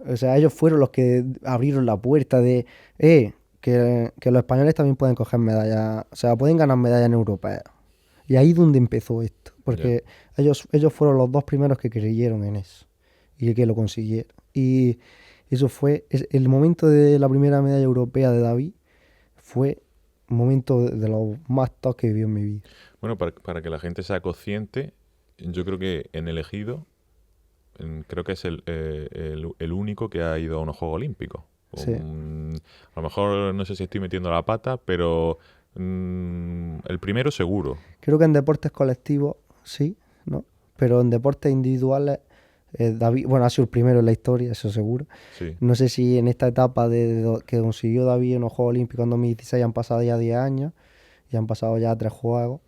o sea, ellos fueron los que abrieron la puerta de, que los españoles también pueden coger medallas, o sea, pueden ganar medallas en europeas. Y ahí es donde empezó esto, porque ellos fueron los dos primeros que creyeron en eso y que lo consiguieron. Y eso fue, el momento de la primera medalla europea de David fue un momento de los más top que viví en mi vida. Bueno, para que la gente sea consciente, yo creo que en el Ejido, creo que es el único que ha ido a unos Juegos Olímpicos. Sí. A lo mejor no sé si estoy metiendo la pata, pero el primero seguro. Creo que en deportes colectivos sí, ¿no? Pero en deportes individuales, David, bueno, ha sido el primero en la historia, eso seguro. Sí. No sé si en esta etapa que consiguió David en los Juegos Olímpicos en 2016 han pasado ya 10 años y han pasado ya 3 juegos.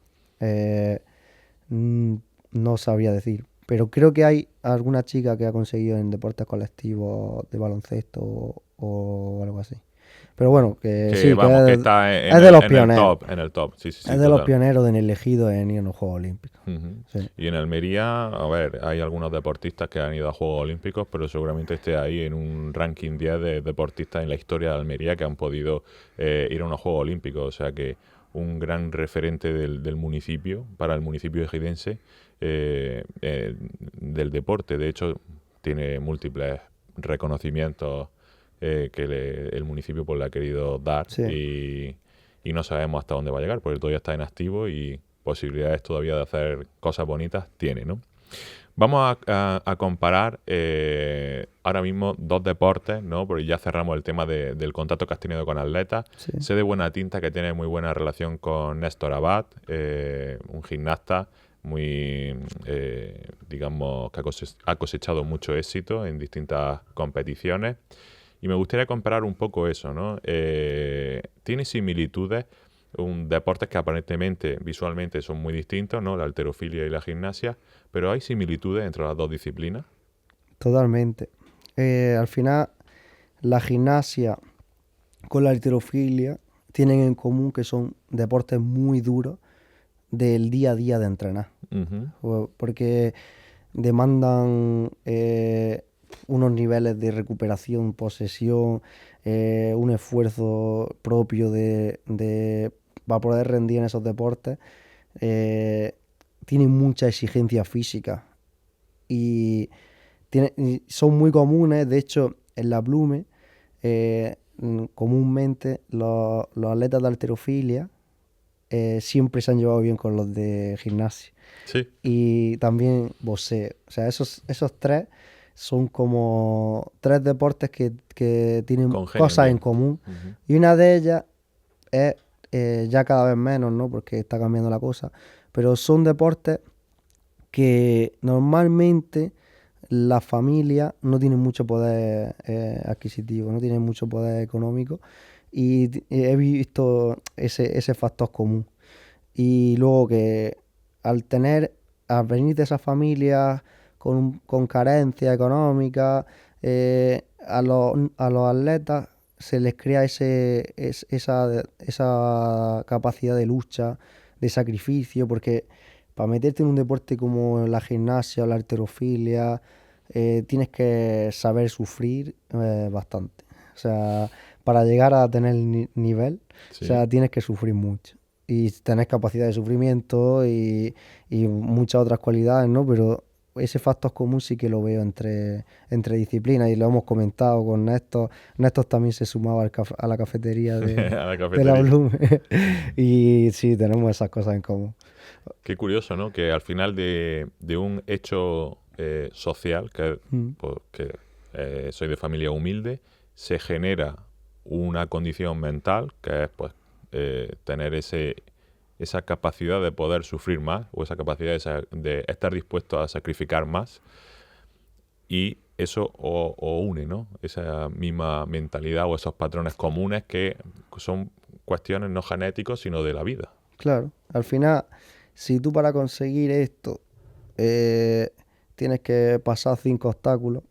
No sabría decir. Pero creo que hay alguna chica que ha conseguido en deportes colectivos de baloncesto o algo así. Pero bueno, que sí, vamos, que es está de los pioneros. En el top, sí, Es de los pioneros en el elegido en ir a los Juegos Olímpicos. Sí. Y en Almería, a ver, hay algunos deportistas que han ido a Juegos Olímpicos, pero seguramente esté ahí en un ranking 10 de deportistas en la historia de Almería que han podido ir a unos Juegos Olímpicos. O sea que un gran referente del municipio, para el municipio ejidense, del deporte. De hecho, tiene múltiples reconocimientos que el municipio pues, le ha querido dar, Sí. y no sabemos hasta dónde va a llegar, porque todavía está en activo y posibilidades todavía de hacer cosas bonitas tiene, ¿no? Vamos a comparar ahora mismo dos deportes, ¿no? Porque ya cerramos el tema del contacto que has tenido con atletas. Sí. Sé de buena tinta que tienes muy buena relación con Néstor Abad, un gimnasta muy, digamos, que ha cosechado mucho éxito en distintas competiciones. Y me gustaría comparar un poco eso, ¿no? Tiene similitudes, deportes que aparentemente, visualmente, son muy distintos, ¿no? La halterofilia y la gimnasia, pero hay similitudes entre las dos disciplinas. Totalmente. Al final, la gimnasia con la halterofilia tienen en común que son deportes muy duros del día a día de entrenar. Porque demandan unos niveles de recuperación, posesión, un esfuerzo propio para poder rendir en esos deportes. Tienen mucha exigencia física y son muy comunes. De hecho, en la Blume, comúnmente los atletas de halterofilia siempre se han llevado bien con los de gimnasia. Sí. Y también boxeo. O sea, esos tres son como tres deportes que tienen cosas en común. Y una de ellas es ya cada vez menos, ¿no? Porque está cambiando la cosa. Pero son deportes que normalmente las familias no tienen mucho poder adquisitivo, no tienen mucho poder económico. Y he visto ese factor común. Y luego que al venir de esas familias con carencia económica, a los atletas se les crea esa capacidad de lucha, de sacrificio, porque para meterte en un deporte como la gimnasia o la halterofilia, tienes que saber sufrir bastante. O sea, para llegar a tener nivel, Sí. o sea, tienes que sufrir mucho. Y tenés capacidad de sufrimiento y muchas otras cualidades, ¿no? Pero ese factor común sí que lo veo entre disciplinas y lo hemos comentado con Néstor. Néstor también se sumaba a la cafetería de la Blume. Y sí, tenemos esas cosas en común. Qué curioso, ¿no? Que al final de un hecho social, pues, que soy de familia humilde, se genera una condición mental que es pues tener esa capacidad de poder sufrir más o esa capacidad de estar dispuesto a sacrificar más, y eso o une, ¿no? Esa misma mentalidad o esos patrones comunes que son cuestiones no genéticos, sino de la vida. Claro, al final, si tú para conseguir esto eh, tienes que pasar 5 obstáculos,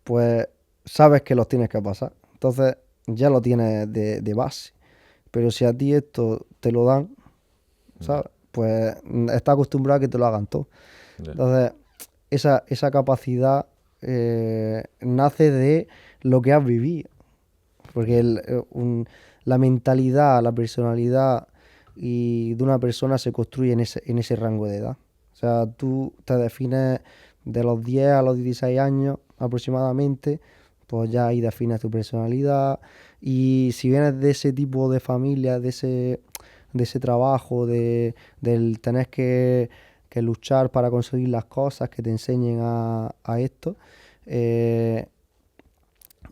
pues sabes que los tienes que pasar. Entonces ya lo tienes de base. Pero si a ti esto te lo dan, Ya, ¿sabes? Pues estás acostumbrado a que te lo hagan todo. ya. Entonces, esa capacidad nace de lo que has vivido. Porque la mentalidad, la personalidad y de una persona se construye en ese rango de edad. O sea, tú te defines de los 10 a los 16 años aproximadamente, pues ya ahí defines tu personalidad. Y si vienes de ese tipo de familia, de ese trabajo, del tener que luchar para conseguir las cosas que te enseñen a esto, eh,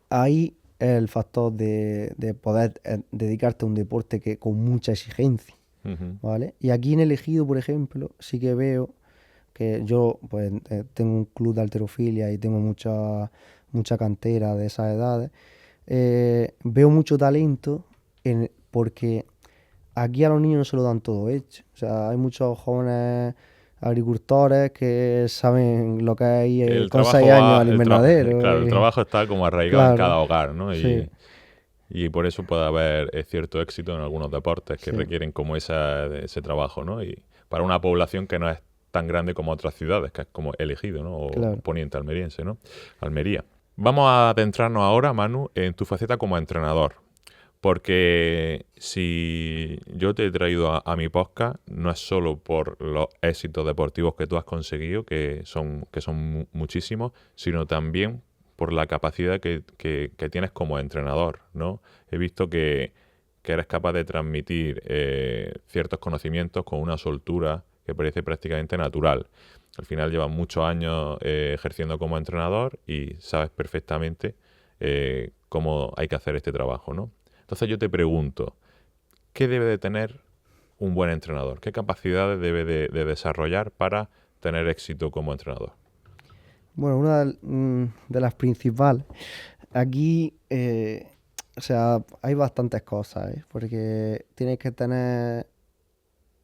ahí el factor de poder dedicarte a un deporte que con mucha exigencia, Ujú. ¿vale? Y aquí en el Ejido, por ejemplo, sí que veo que yo pues tengo un club de halterofilia y tengo mucha cantera de esas edades. Veo mucho talento porque aquí a los niños no se lo dan todo hecho. O sea, hay muchos jóvenes agricultores que saben lo que hay El con 6 trabajo años va, al invernadero. claro, el trabajo está como arraigado en Claro, cada hogar, ¿no? sí, Y por eso puede haber cierto éxito en algunos deportes que sí, requieren como ese trabajo, ¿no? Y para una población que no es tan grande como otras ciudades, que es como elegido, ¿no? O claro. poniente almeriense, ¿no? Almería. Vamos a adentrarnos ahora, Manu, en tu faceta como entrenador. Porque si yo te he traído a mi podcast, no es solo por los éxitos deportivos que tú has conseguido, que son muchísimos, sino también por la capacidad que tienes como entrenador, ¿no? He visto que eres capaz de transmitir ciertos conocimientos con una soltura que parece prácticamente natural. Al final llevas muchos años ejerciendo como entrenador y sabes perfectamente cómo hay que hacer este trabajo, ¿no? Entonces yo te pregunto, ¿qué debe de tener un buen entrenador? ¿Qué capacidades debe de desarrollar para tener éxito como entrenador? Bueno, una de las principales. Aquí, o sea, hay bastantes cosas, ¿eh? Porque tienes que tener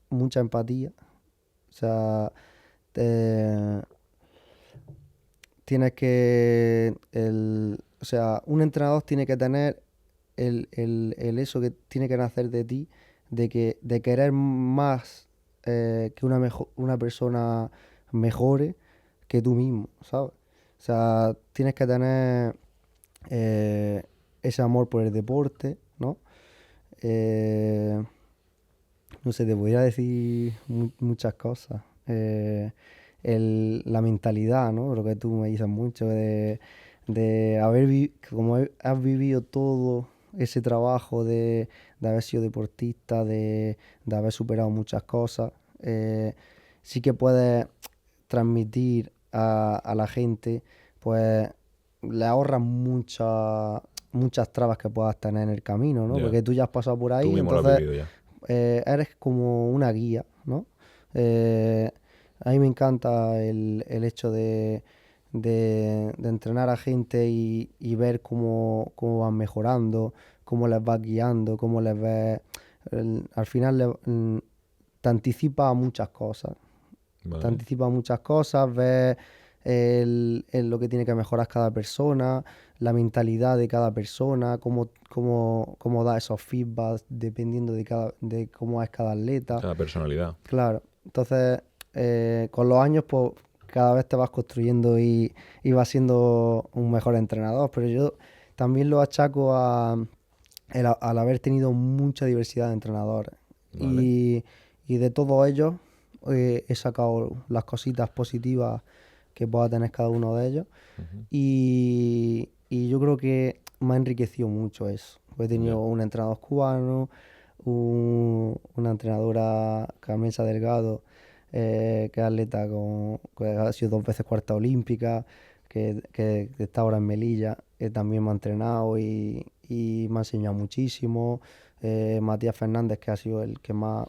mucha empatía. O sea, te- tienes que... o sea, un entrenador tiene que tener el eso que tiene que nacer de ti, de querer más que una persona mejore que tú mismo, ¿sabes? O sea, tienes que tener eh, ese amor por el deporte, ¿no? Eh, no sé, te podría decir muchas cosas. La mentalidad, ¿no? Lo que tú me dices mucho, de como has vivido todo ese trabajo de haber sido deportista, de haber superado muchas cosas, sí que puedes transmitir a la gente, pues le ahorras muchas trabas que puedas tener en el camino, ¿no? Ya, Porque tú ya has pasado por tú ahí, mismo lo has entonces vivido ya. eres como una guía, ¿no? Eh, a mí me encanta el hecho de entrenar a gente y ver cómo van mejorando, cómo les vas guiando, cómo les ves. Al final te anticipa a muchas cosas. Te Vale. anticipa muchas cosas, ves lo que tiene que mejorar cada persona, la mentalidad de cada persona, cómo da esos feedbacks dependiendo de cómo es cada atleta. Cada personalidad. Claro, entonces con los años pues cada vez te vas construyendo y vas siendo un mejor entrenador, pero yo también lo achaco al haber tenido mucha diversidad de entrenadores Vale. y de todos ellos he sacado las cositas positivas que pueda tener cada uno de ellos Ujú. y yo creo que me ha enriquecido mucho eso. He Ya. tenido un entrenador cubano, una entrenadora Carmenza Delgado, que es atleta que ha sido 2 veces cuarta olímpica, que está ahora en Melilla, que también me ha entrenado y me ha enseñado muchísimo. Matías Fernández, que ha sido el que más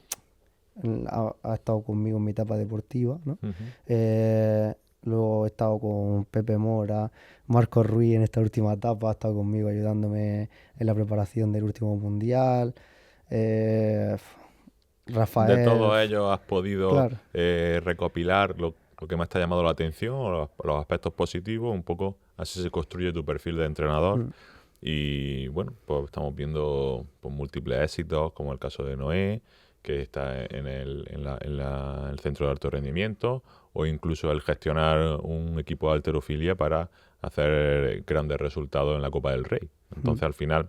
ha estado conmigo en mi etapa deportiva, ¿no? Ujú. Eh, luego he estado con Pepe Mora, Marcos Ruiz en esta última etapa, ha estado conmigo ayudándome en la preparación del último mundial, eh, De Rafael, todos ellos has podido claro. recopilar lo que más te ha llamado la atención, o los aspectos positivos, un poco así se construye tu perfil de entrenador. Mm, Y bueno, pues estamos viendo pues, múltiples éxitos, como el caso de Noé, que está en el centro de alto rendimiento, o incluso el gestionar un equipo de halterofilia para hacer grandes resultados en la Copa del Rey. mm. Entonces, al final,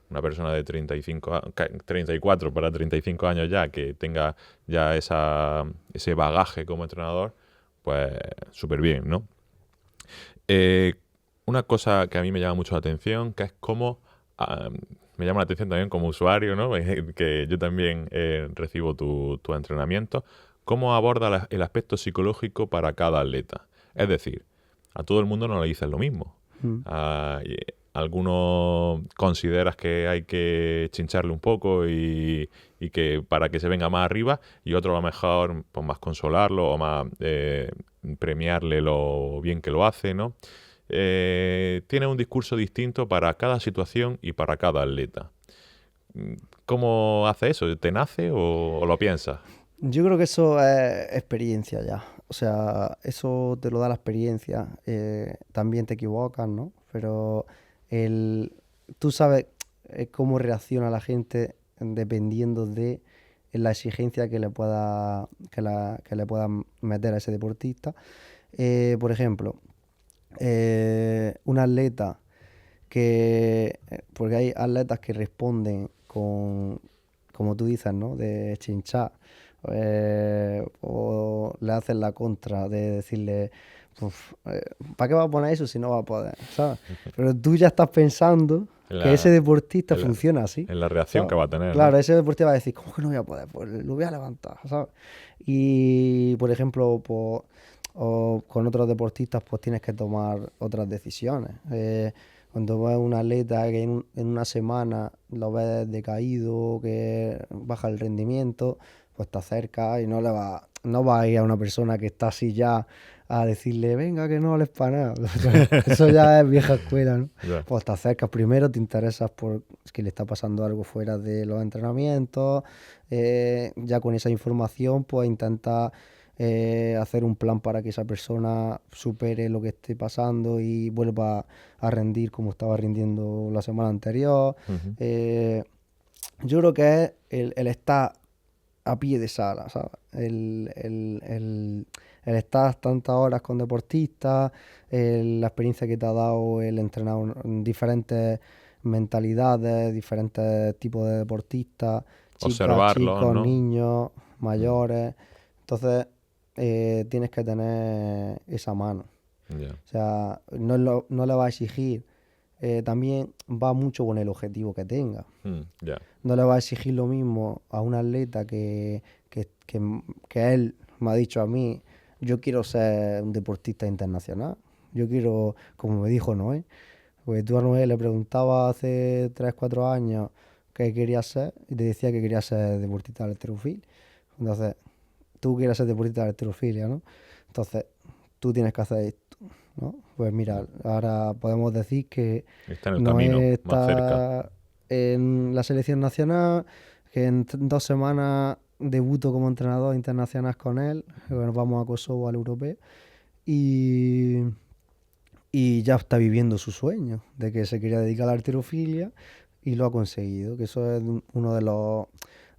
una persona de 34 para 35 años ya, que tenga ya ese bagaje como entrenador, pues súper bien, ¿no? Eh, una cosa que a mí me llama mucho la atención, que es cómo me llama la atención también como usuario, ¿no? Que yo también recibo tu entrenamiento, cómo aborda el aspecto psicológico para cada atleta. Es decir, a todo el mundo no le dices lo mismo. Mm. Algunos consideras que hay que chincharle un poco y que para que se venga más arriba, y otros a lo mejor pues más consolarlo o más premiarle lo bien que lo hace, ¿no? Tiene un discurso distinto para cada situación y para cada atleta. ¿Cómo hace eso? ¿Te nace o lo piensas? Yo creo que eso es experiencia ya. O sea, eso te lo da la experiencia. También te equivocas, ¿no? Pero el, tú sabes cómo reacciona la gente dependiendo de la exigencia que le pueda, que le puedan meter a ese deportista. Por ejemplo, un atleta porque hay atletas que responden con, como tú dices, ¿no? De chinchar. O le hacen la contra de decirle, "Uf, ¿para qué va a poner eso si no va a poder? ¿Sabes? Pero tú ya estás pensando En que ese la, deportista en la, funciona así. en la reacción que ¿Sabes? va a tener, ¿no? Claro, ese deportista va a decir, ¿cómo que no voy a poder? Pues lo voy a levantar, ¿sabes? Y, por ejemplo, pues, o con otros deportistas, pues tienes que tomar otras decisiones. Cuando ves a un atleta que en una semana lo ves decaído, que baja el rendimiento, pues te acercas y no va a ir a una persona que está así ya a decirle, venga, que no les para nada. Eso ya es vieja escuela, ¿no? Ya. Pues te acercas primero, te interesas por que le está pasando algo fuera de los entrenamientos, ya con esa información, pues intenta hacer un plan para que esa persona supere lo que esté pasando y vuelva a rendir como estaba rindiendo la semana anterior. Ujú. Eh, yo creo que es el estar a pie de sala, ¿sabes? El estar tantas horas con deportistas, la experiencia que te ha dado el entrenar diferentes mentalidades, diferentes tipos de deportistas, chicas, Observarlos, chicos, ¿no? niños, Mm, mayores. Entonces, tienes que tener esa mano. ya. O sea, no le va a exigir. También va mucho con el objetivo que tenga. Ya. No le va a exigir lo mismo a un atleta que él me ha dicho a mí, yo quiero ser un deportista internacional. Yo quiero, como me dijo Noé, porque tú a Noé le preguntabas hace 3 4 años qué quería ser y te decía que quería ser deportista de halterofilia. Entonces, tú quieres ser deportista de halterofilia, ¿no? Entonces, tú tienes que hacer esto, ¿no? Pues mira, ahora podemos decir que Está en el camino, Noé más cerca. está en la selección nacional, que en 2 semanas debuto como entrenador internacional con él, que nos vamos a Kosovo al europeo, y, y ya está viviendo su sueño de que se quería dedicar a la halterofilia y lo ha conseguido, que eso es uno de los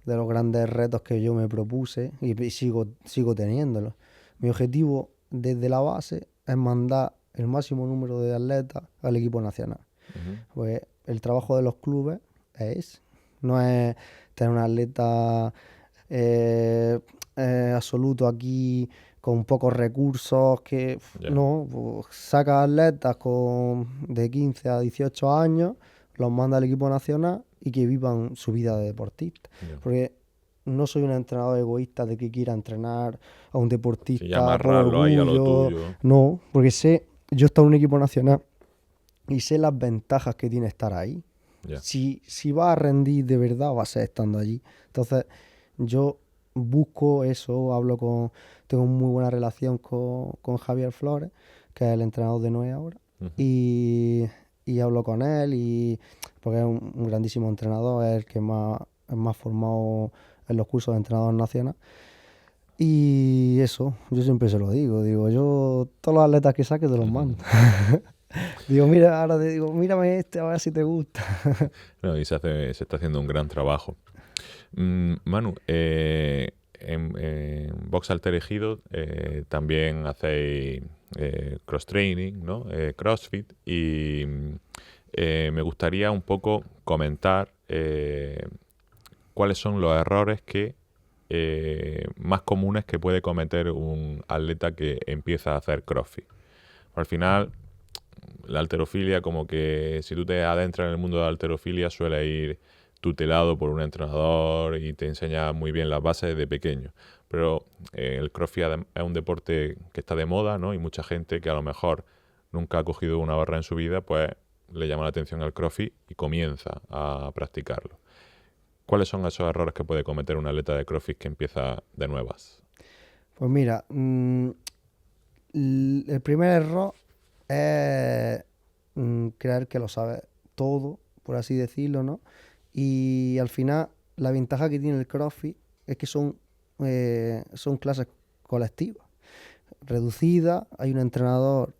grandes retos que yo me propuse y sigo teniéndolo. Mi objetivo desde la base es mandar el máximo número de atletas al equipo nacional. Ujú. Pues el trabajo de los clubes es, no es tener un atleta eh, absoluto aquí con pocos recursos que Ya, no, pues, saca atletas de 15 a 18 años, los manda al equipo nacional y que vivan su vida de deportista. ya. Porque no soy un entrenador egoísta de que quiera entrenar a un Sí, ya deportista por amarrarlo ahí a lo orgullo, tuyo. no, porque yo he estado en un equipo nacional y sé las ventajas que tiene estar ahí. Ya. Si va a rendir de verdad, va a ser estando allí. Entonces, yo busco eso, tengo muy buena relación con Javier Flores, que es el entrenador de Noé ahora, Ujú. y, y hablo con él, porque es un grandísimo entrenador, es el que es más formado en los cursos de entrenador nacional. Y eso, yo siempre se lo digo, yo todos los atletas que saques te los mando. Digo, mira, ahora te digo, mírame este, a ver si te gusta. No, y se está haciendo un gran trabajo. Manu, en Box Alter Ejido también hacéis cross-training, ¿no? CrossFit, y me gustaría un poco comentar cuáles son los errores más comunes que puede cometer un atleta que empieza a hacer CrossFit. Al final, la halterofilia, como que si tú te adentras en el mundo de la halterofilia, suele ir tutelado por un entrenador y te enseña muy bien las bases desde pequeño. Pero el CrossFit es un deporte que está de moda, ¿no? Y mucha gente que a lo mejor nunca ha cogido una barra en su vida, pues le llama la atención al CrossFit y comienza a practicarlo. ¿Cuáles son esos errores que puede cometer un atleta de CrossFit que empieza de nuevas? Pues mira, el primer error es creer que lo sabes todo, por así decirlo, ¿no? Y al final, la ventaja que tiene el CrossFit es que son clases colectivas, reducidas, hay un entrenador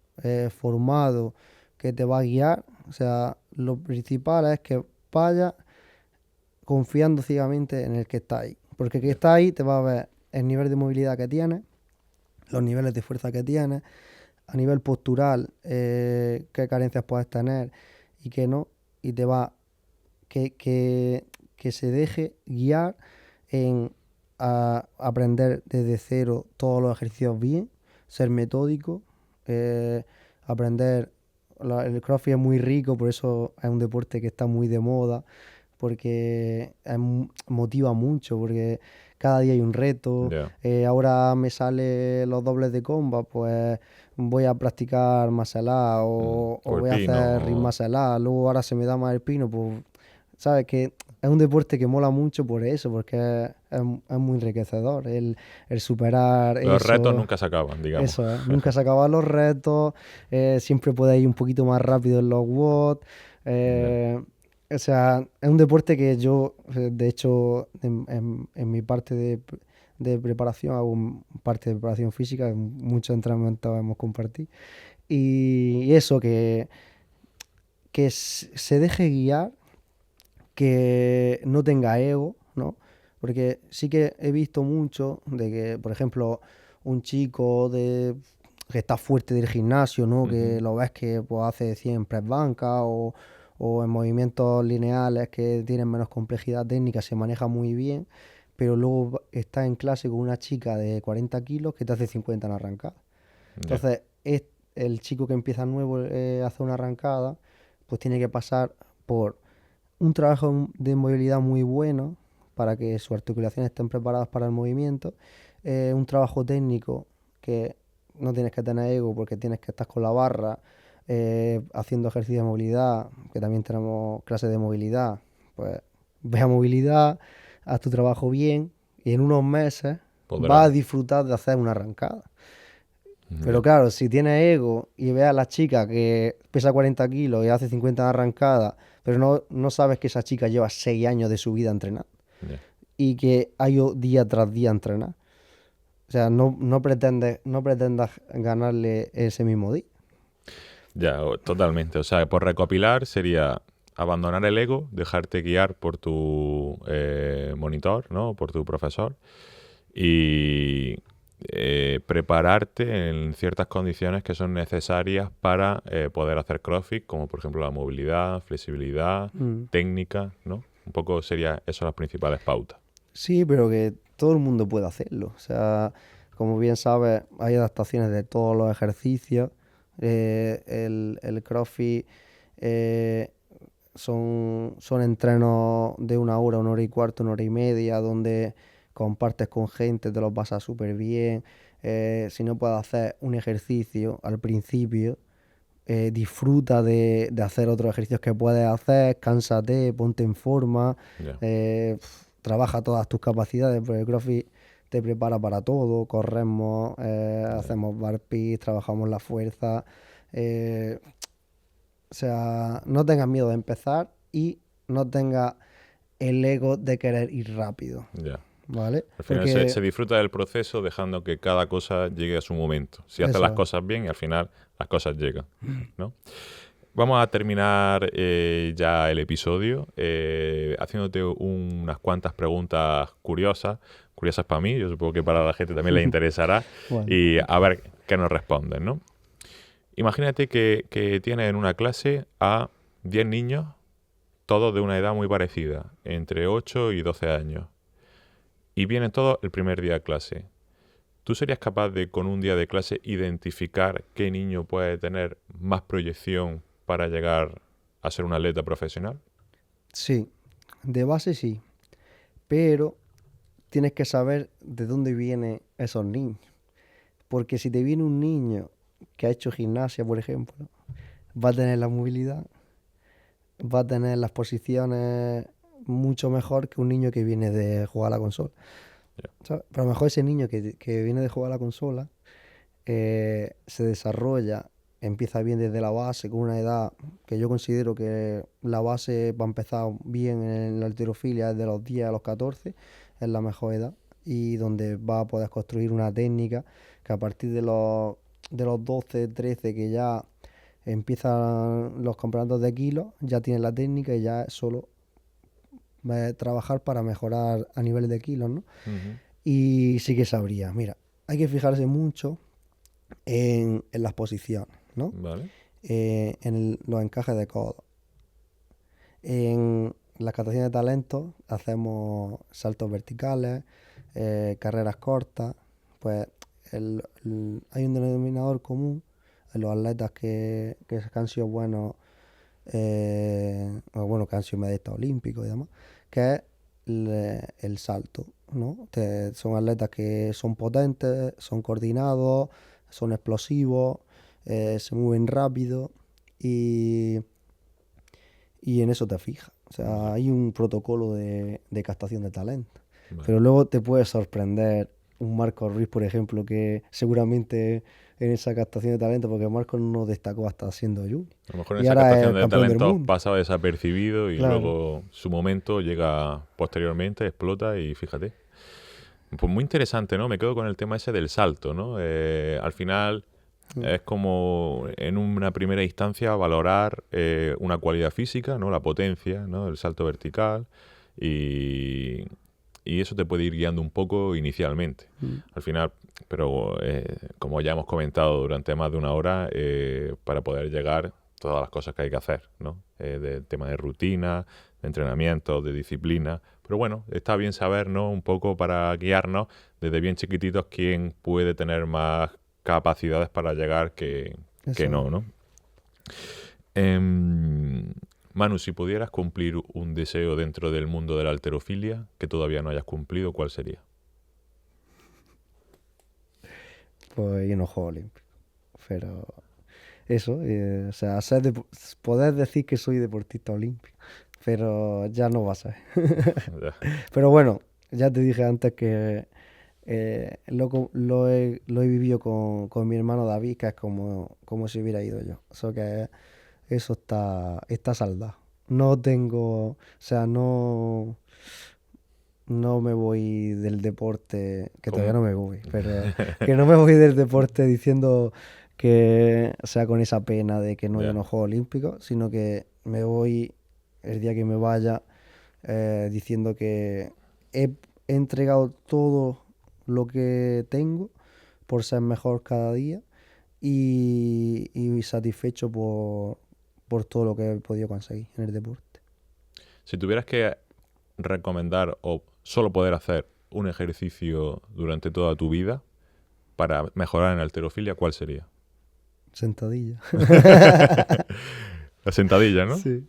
formado que te va a guiar, o sea, lo principal es que vayas confiando ciegamente en el que está ahí, porque el que Ya. está ahí te va a ver el nivel de movilidad que tienes, los niveles de fuerza que tienes, a nivel postural, qué carencias puedes tener y qué no, y te va que se deje guiar en aprender desde cero todos los ejercicios bien, ser metódico, aprender. El CrossFit es muy rico, por eso es un deporte que está muy de moda, porque motiva mucho, porque cada día hay un reto. Ya. Ahora me sale los dobles de comba, pues voy a practicar muscle up o O el voy a hacer ring pino. muscle up. Luego ahora se me da más el pino, pues sabes que es un deporte que mola mucho por eso, porque es muy enriquecedor el superar Los retos eso. nunca se acaban, digamos. Eso es, nunca se acaban los retos, siempre puedes ir un poquito más rápido en los watts. Ya. O sea, es un deporte que yo, de hecho, en mi parte de preparación, hago parte de preparación física, muchos entrenamientos hemos compartido. Y eso, que se deje guiar, que no tenga ego, ¿no? Porque sí que he visto mucho de que, por ejemplo, un chico que está fuerte del gimnasio, ¿no? Que Ujú. lo ves que pues, hace 100 press banca o en movimientos lineales que tienen menos complejidad técnica, se maneja muy bien, pero luego está en clase con una chica de 40 kilos que te hace 50 en arrancada. Ya. Entonces, el chico que empieza nuevo a hacer una arrancada, pues tiene que pasar por un trabajo de movilidad muy bueno para que sus articulaciones estén preparadas para el movimiento, un trabajo técnico que no tienes que tener ego porque tienes que estar con la barra, haciendo ejercicio de movilidad, que también tenemos clases de movilidad, pues ve a movilidad, haz tu trabajo bien y en unos meses vas a Podrá. disfrutar de hacer una arrancada. Pero Ya. claro, si tienes ego y ves a la chica que pesa 40 kilos y hace 50 de arrancada, pero no sabes que esa chica lleva 6 años de su vida entrenando Ya. y que ha ido día tras día a entrenar. O sea, no pretendas ganarle ese mismo día. Ya, totalmente. O sea, por recopilar sería abandonar el ego, dejarte guiar por tu monitor, ¿no? Por tu profesor y prepararte en ciertas condiciones que son necesarias para poder hacer CrossFit, como por ejemplo la movilidad, flexibilidad, Mm. técnica, ¿no? Un poco sería eso las principales pautas. Sí, pero que todo el mundo puede hacerlo. O sea, como bien sabes, hay adaptaciones de todos los ejercicios. El CrossFit eh, son entrenos de 1 hora y cuarto, 1 hora y media, donde compartes con gente, te los pasas súper bien. Si no puedes hacer un ejercicio al principio, disfruta de hacer otros ejercicios que puedes hacer, cánsate, ponte en forma, Ya. trabaja todas tus capacidades, porque el CrossFit te prepara para todo, corremos, hacemos burpees, trabajamos la fuerza. eh, o sea, no tengas miedo de empezar y no tengas el ego de querer ir rápido, Ya. ¿vale? Al final Porque se disfruta del proceso dejando que cada cosa llegue a su momento. Si haces eso las es. cosas bien, al final las cosas llegan, ¿no? Vamos a terminar ya el episodio haciéndote unas cuantas preguntas curiosas para mí, yo supongo que para la gente también le interesará, Bueno, y a ver qué nos responden, ¿no? Imagínate que tienes en una clase a 10 niños, todos de una edad muy parecida, entre 8 y 12 años, y vienen todos el primer día de clase. ¿Tú serías capaz de, con un día de clase, identificar qué niño puede tener más proyección para llegar a ser un atleta profesional? sí, de base sí, pero tienes que saber de dónde vienen esos niños. Porque si te viene un niño que ha hecho gimnasia, por ejemplo, va a tener la movilidad, va a tener las posiciones mucho mejor que un niño que viene de jugar a la consola. Ya. ¿Sabes? Pero a lo mejor ese niño que viene de jugar a la consola se desarrolla, empieza bien desde la base, con una edad que yo considero que la base va a empezar bien en la halterofilia desde los 10 a los 14, es la mejor edad, y donde va a poder construir una técnica que a partir de los 12, 13, que ya empiezan los campeonatos de kilos, ya tiene la técnica y ya es solo trabajar para mejorar a niveles de kilos, ¿no? Ujú. Y sí que sabría, mira, hay que fijarse mucho en las posiciones, ¿no? Vale. Los encajes de codo. En las captaciones de talento hacemos saltos verticales, carreras cortas. Pues hay un denominador común en los atletas que han sido buenos, o bueno, que han sido medallistas olímpicos y demás, que es el salto, ¿no? Son atletas que son potentes, son coordinados, son explosivos, se mueven rápido y, y en eso te fijas. O sea, Ya. hay un protocolo de captación de talento. Vale. Pero luego te puede sorprender un Marco Ruiz, por ejemplo, que seguramente en esa captación de talento, porque Marco no destacó hasta siendo junior. A lo mejor en Y esa ahora es captación el de campeón del talentos mundo. pasaba desapercibido y Claro. luego su momento llega posteriormente, explota y fíjate. Pues muy interesante, ¿no? Me quedo con el tema ese del salto, ¿no? Al final es como en una primera instancia valorar una cualidad física, ¿no? La potencia, ¿no? El salto vertical y, y eso te puede ir guiando un poco inicialmente. Al final, pero como ya hemos comentado durante más de una hora, para poder llegar todas las cosas que hay que hacer, ¿no? Del tema de rutina, de entrenamiento, de disciplina. Pero bueno, está bien saber, ¿no? Un poco para guiarnos desde bien chiquititos quién puede tener más capacidades para llegar que Eso. no, ¿no? Manu, si pudieras cumplir un deseo dentro del mundo de la halterofilia que todavía no hayas cumplido, ¿cuál sería? Pues ir a unos Juegos Olímpicos. Pero eso, o sea, poder decir que soy deportista olímpico, pero ya no va a ser. Ya. Pero bueno, ya te dije antes que lo he vivido con mi hermano David, que es como si hubiera ido yo. Eso está saldado. No tengo, o sea, no me voy del deporte, que ¿Cómo? todavía no me voy, pero que no me voy del deporte diciendo que, o sea, con esa pena de que no haya Ya. unos Juegos Olímpicos, sino que me voy el día que me vaya diciendo que he entregado todo lo que tengo por ser mejor cada día y satisfecho por todo lo que he podido conseguir en el deporte. Si tuvieras que recomendar o solo poder hacer un ejercicio durante toda tu vida para mejorar en halterofilia, ¿cuál sería? Sentadilla. La sentadilla, ¿no? Sí.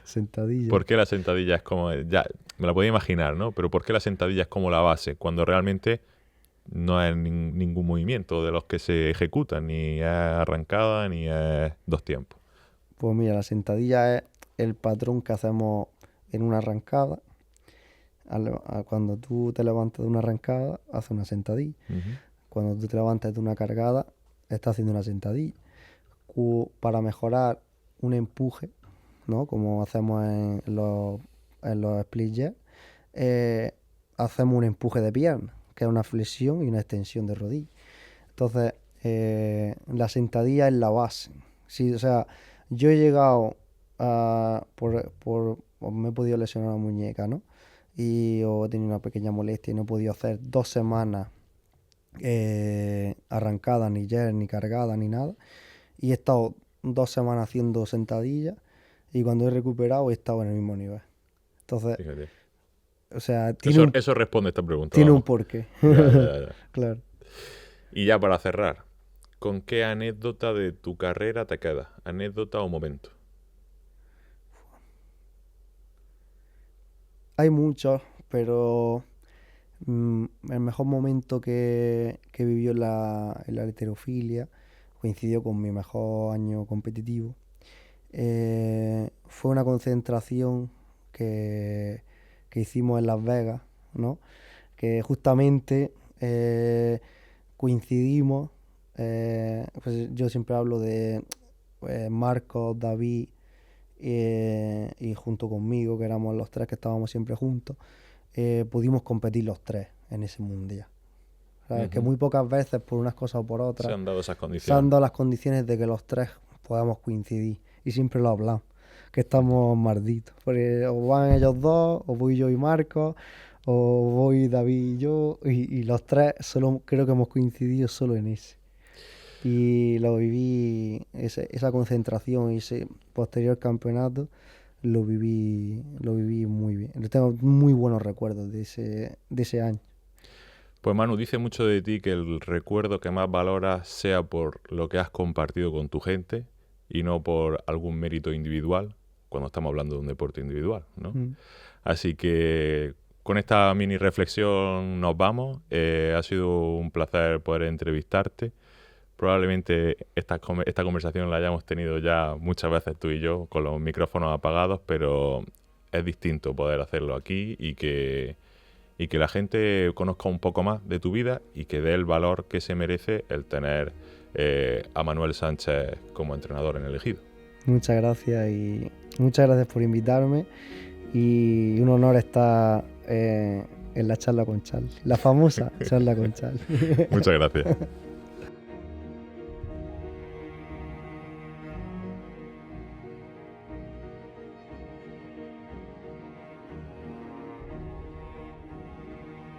Sentadilla. ¿Por qué la sentadilla es como... Ya, me la podía imaginar, ¿no? Pero ¿por qué la sentadilla es como la base? Cuando realmente no hay ningún movimiento de los que se ejecutan, ni es arrancada, ni es dos tiempos. Pues mira, la sentadilla es el patrón que hacemos en una arrancada. cuando tú te levantas de una arrancada, haces una sentadilla. Ujú. Cuando tú te levantas de una cargada, estás haciendo una sentadilla. Para mejorar un empuje, ¿no? Como hacemos en los split jab, eh, hacemos un empuje de pierna, que es una flexión y una extensión de rodilla. Entonces, la sentadilla es la base. Sí, o sea, yo he llegado o me he podido lesionar la muñeca, ¿no? O he tenido una pequeña molestia y no he podido hacer 2 semanas arrancada, ni jet, ni cargada, ni nada. Y he estado 2 semanas haciendo sentadillas y cuando he recuperado he estado en el mismo nivel. Entonces, Fíjate. o sea, Eso responde a esta pregunta, tiene un vamos. porqué. Ya, ya, ya. Claro. Y ya para cerrar, ¿con qué anécdota de tu carrera te quedas? ¿Anécdota o momento? Hay muchos, pero el mejor momento que vivió en la halterofilia coincidió con mi mejor año competitivo. Fue una concentración que hicimos en Las Vegas, ¿no? Que justamente coincidimos. Pues yo siempre hablo de Marcos, David y junto conmigo, que éramos los tres que estábamos siempre juntos, pudimos competir los tres en ese mundial. ¿Sabes? Que Ujú. muy pocas veces, por unas cosas o por Se otras, han dado esas se han condiciones. dado las condiciones de que los tres podamos coincidir. Y siempre lo hablamos, que estamos malditos. Porque o van ellos dos, o voy yo y Marcos, o voy David y yo, y los tres solo creo que hemos coincidido solo en ese. Y lo viví, esa concentración y ese posterior campeonato, lo viví muy bien. Tengo muy buenos recuerdos de ese año. Pues Manu, dice mucho de ti que el recuerdo que más valoras sea por lo que has compartido con tu gente y no por algún mérito individual, cuando estamos hablando de un deporte individual, ¿no? Mm. Así que con esta mini reflexión nos vamos. Ha sido un placer poder entrevistarte. Probablemente esta conversación la hayamos tenido ya muchas veces tú y yo con los micrófonos apagados, pero es distinto poder hacerlo aquí y que la gente conozca un poco más de tu vida y que dé el valor que se merece el tener a Manuel Sánchez como entrenador en el Ejido. Muchas gracias por invitarme y un honor estar en la charla con Charlie, la famosa charla con Charlie. Muchas gracias.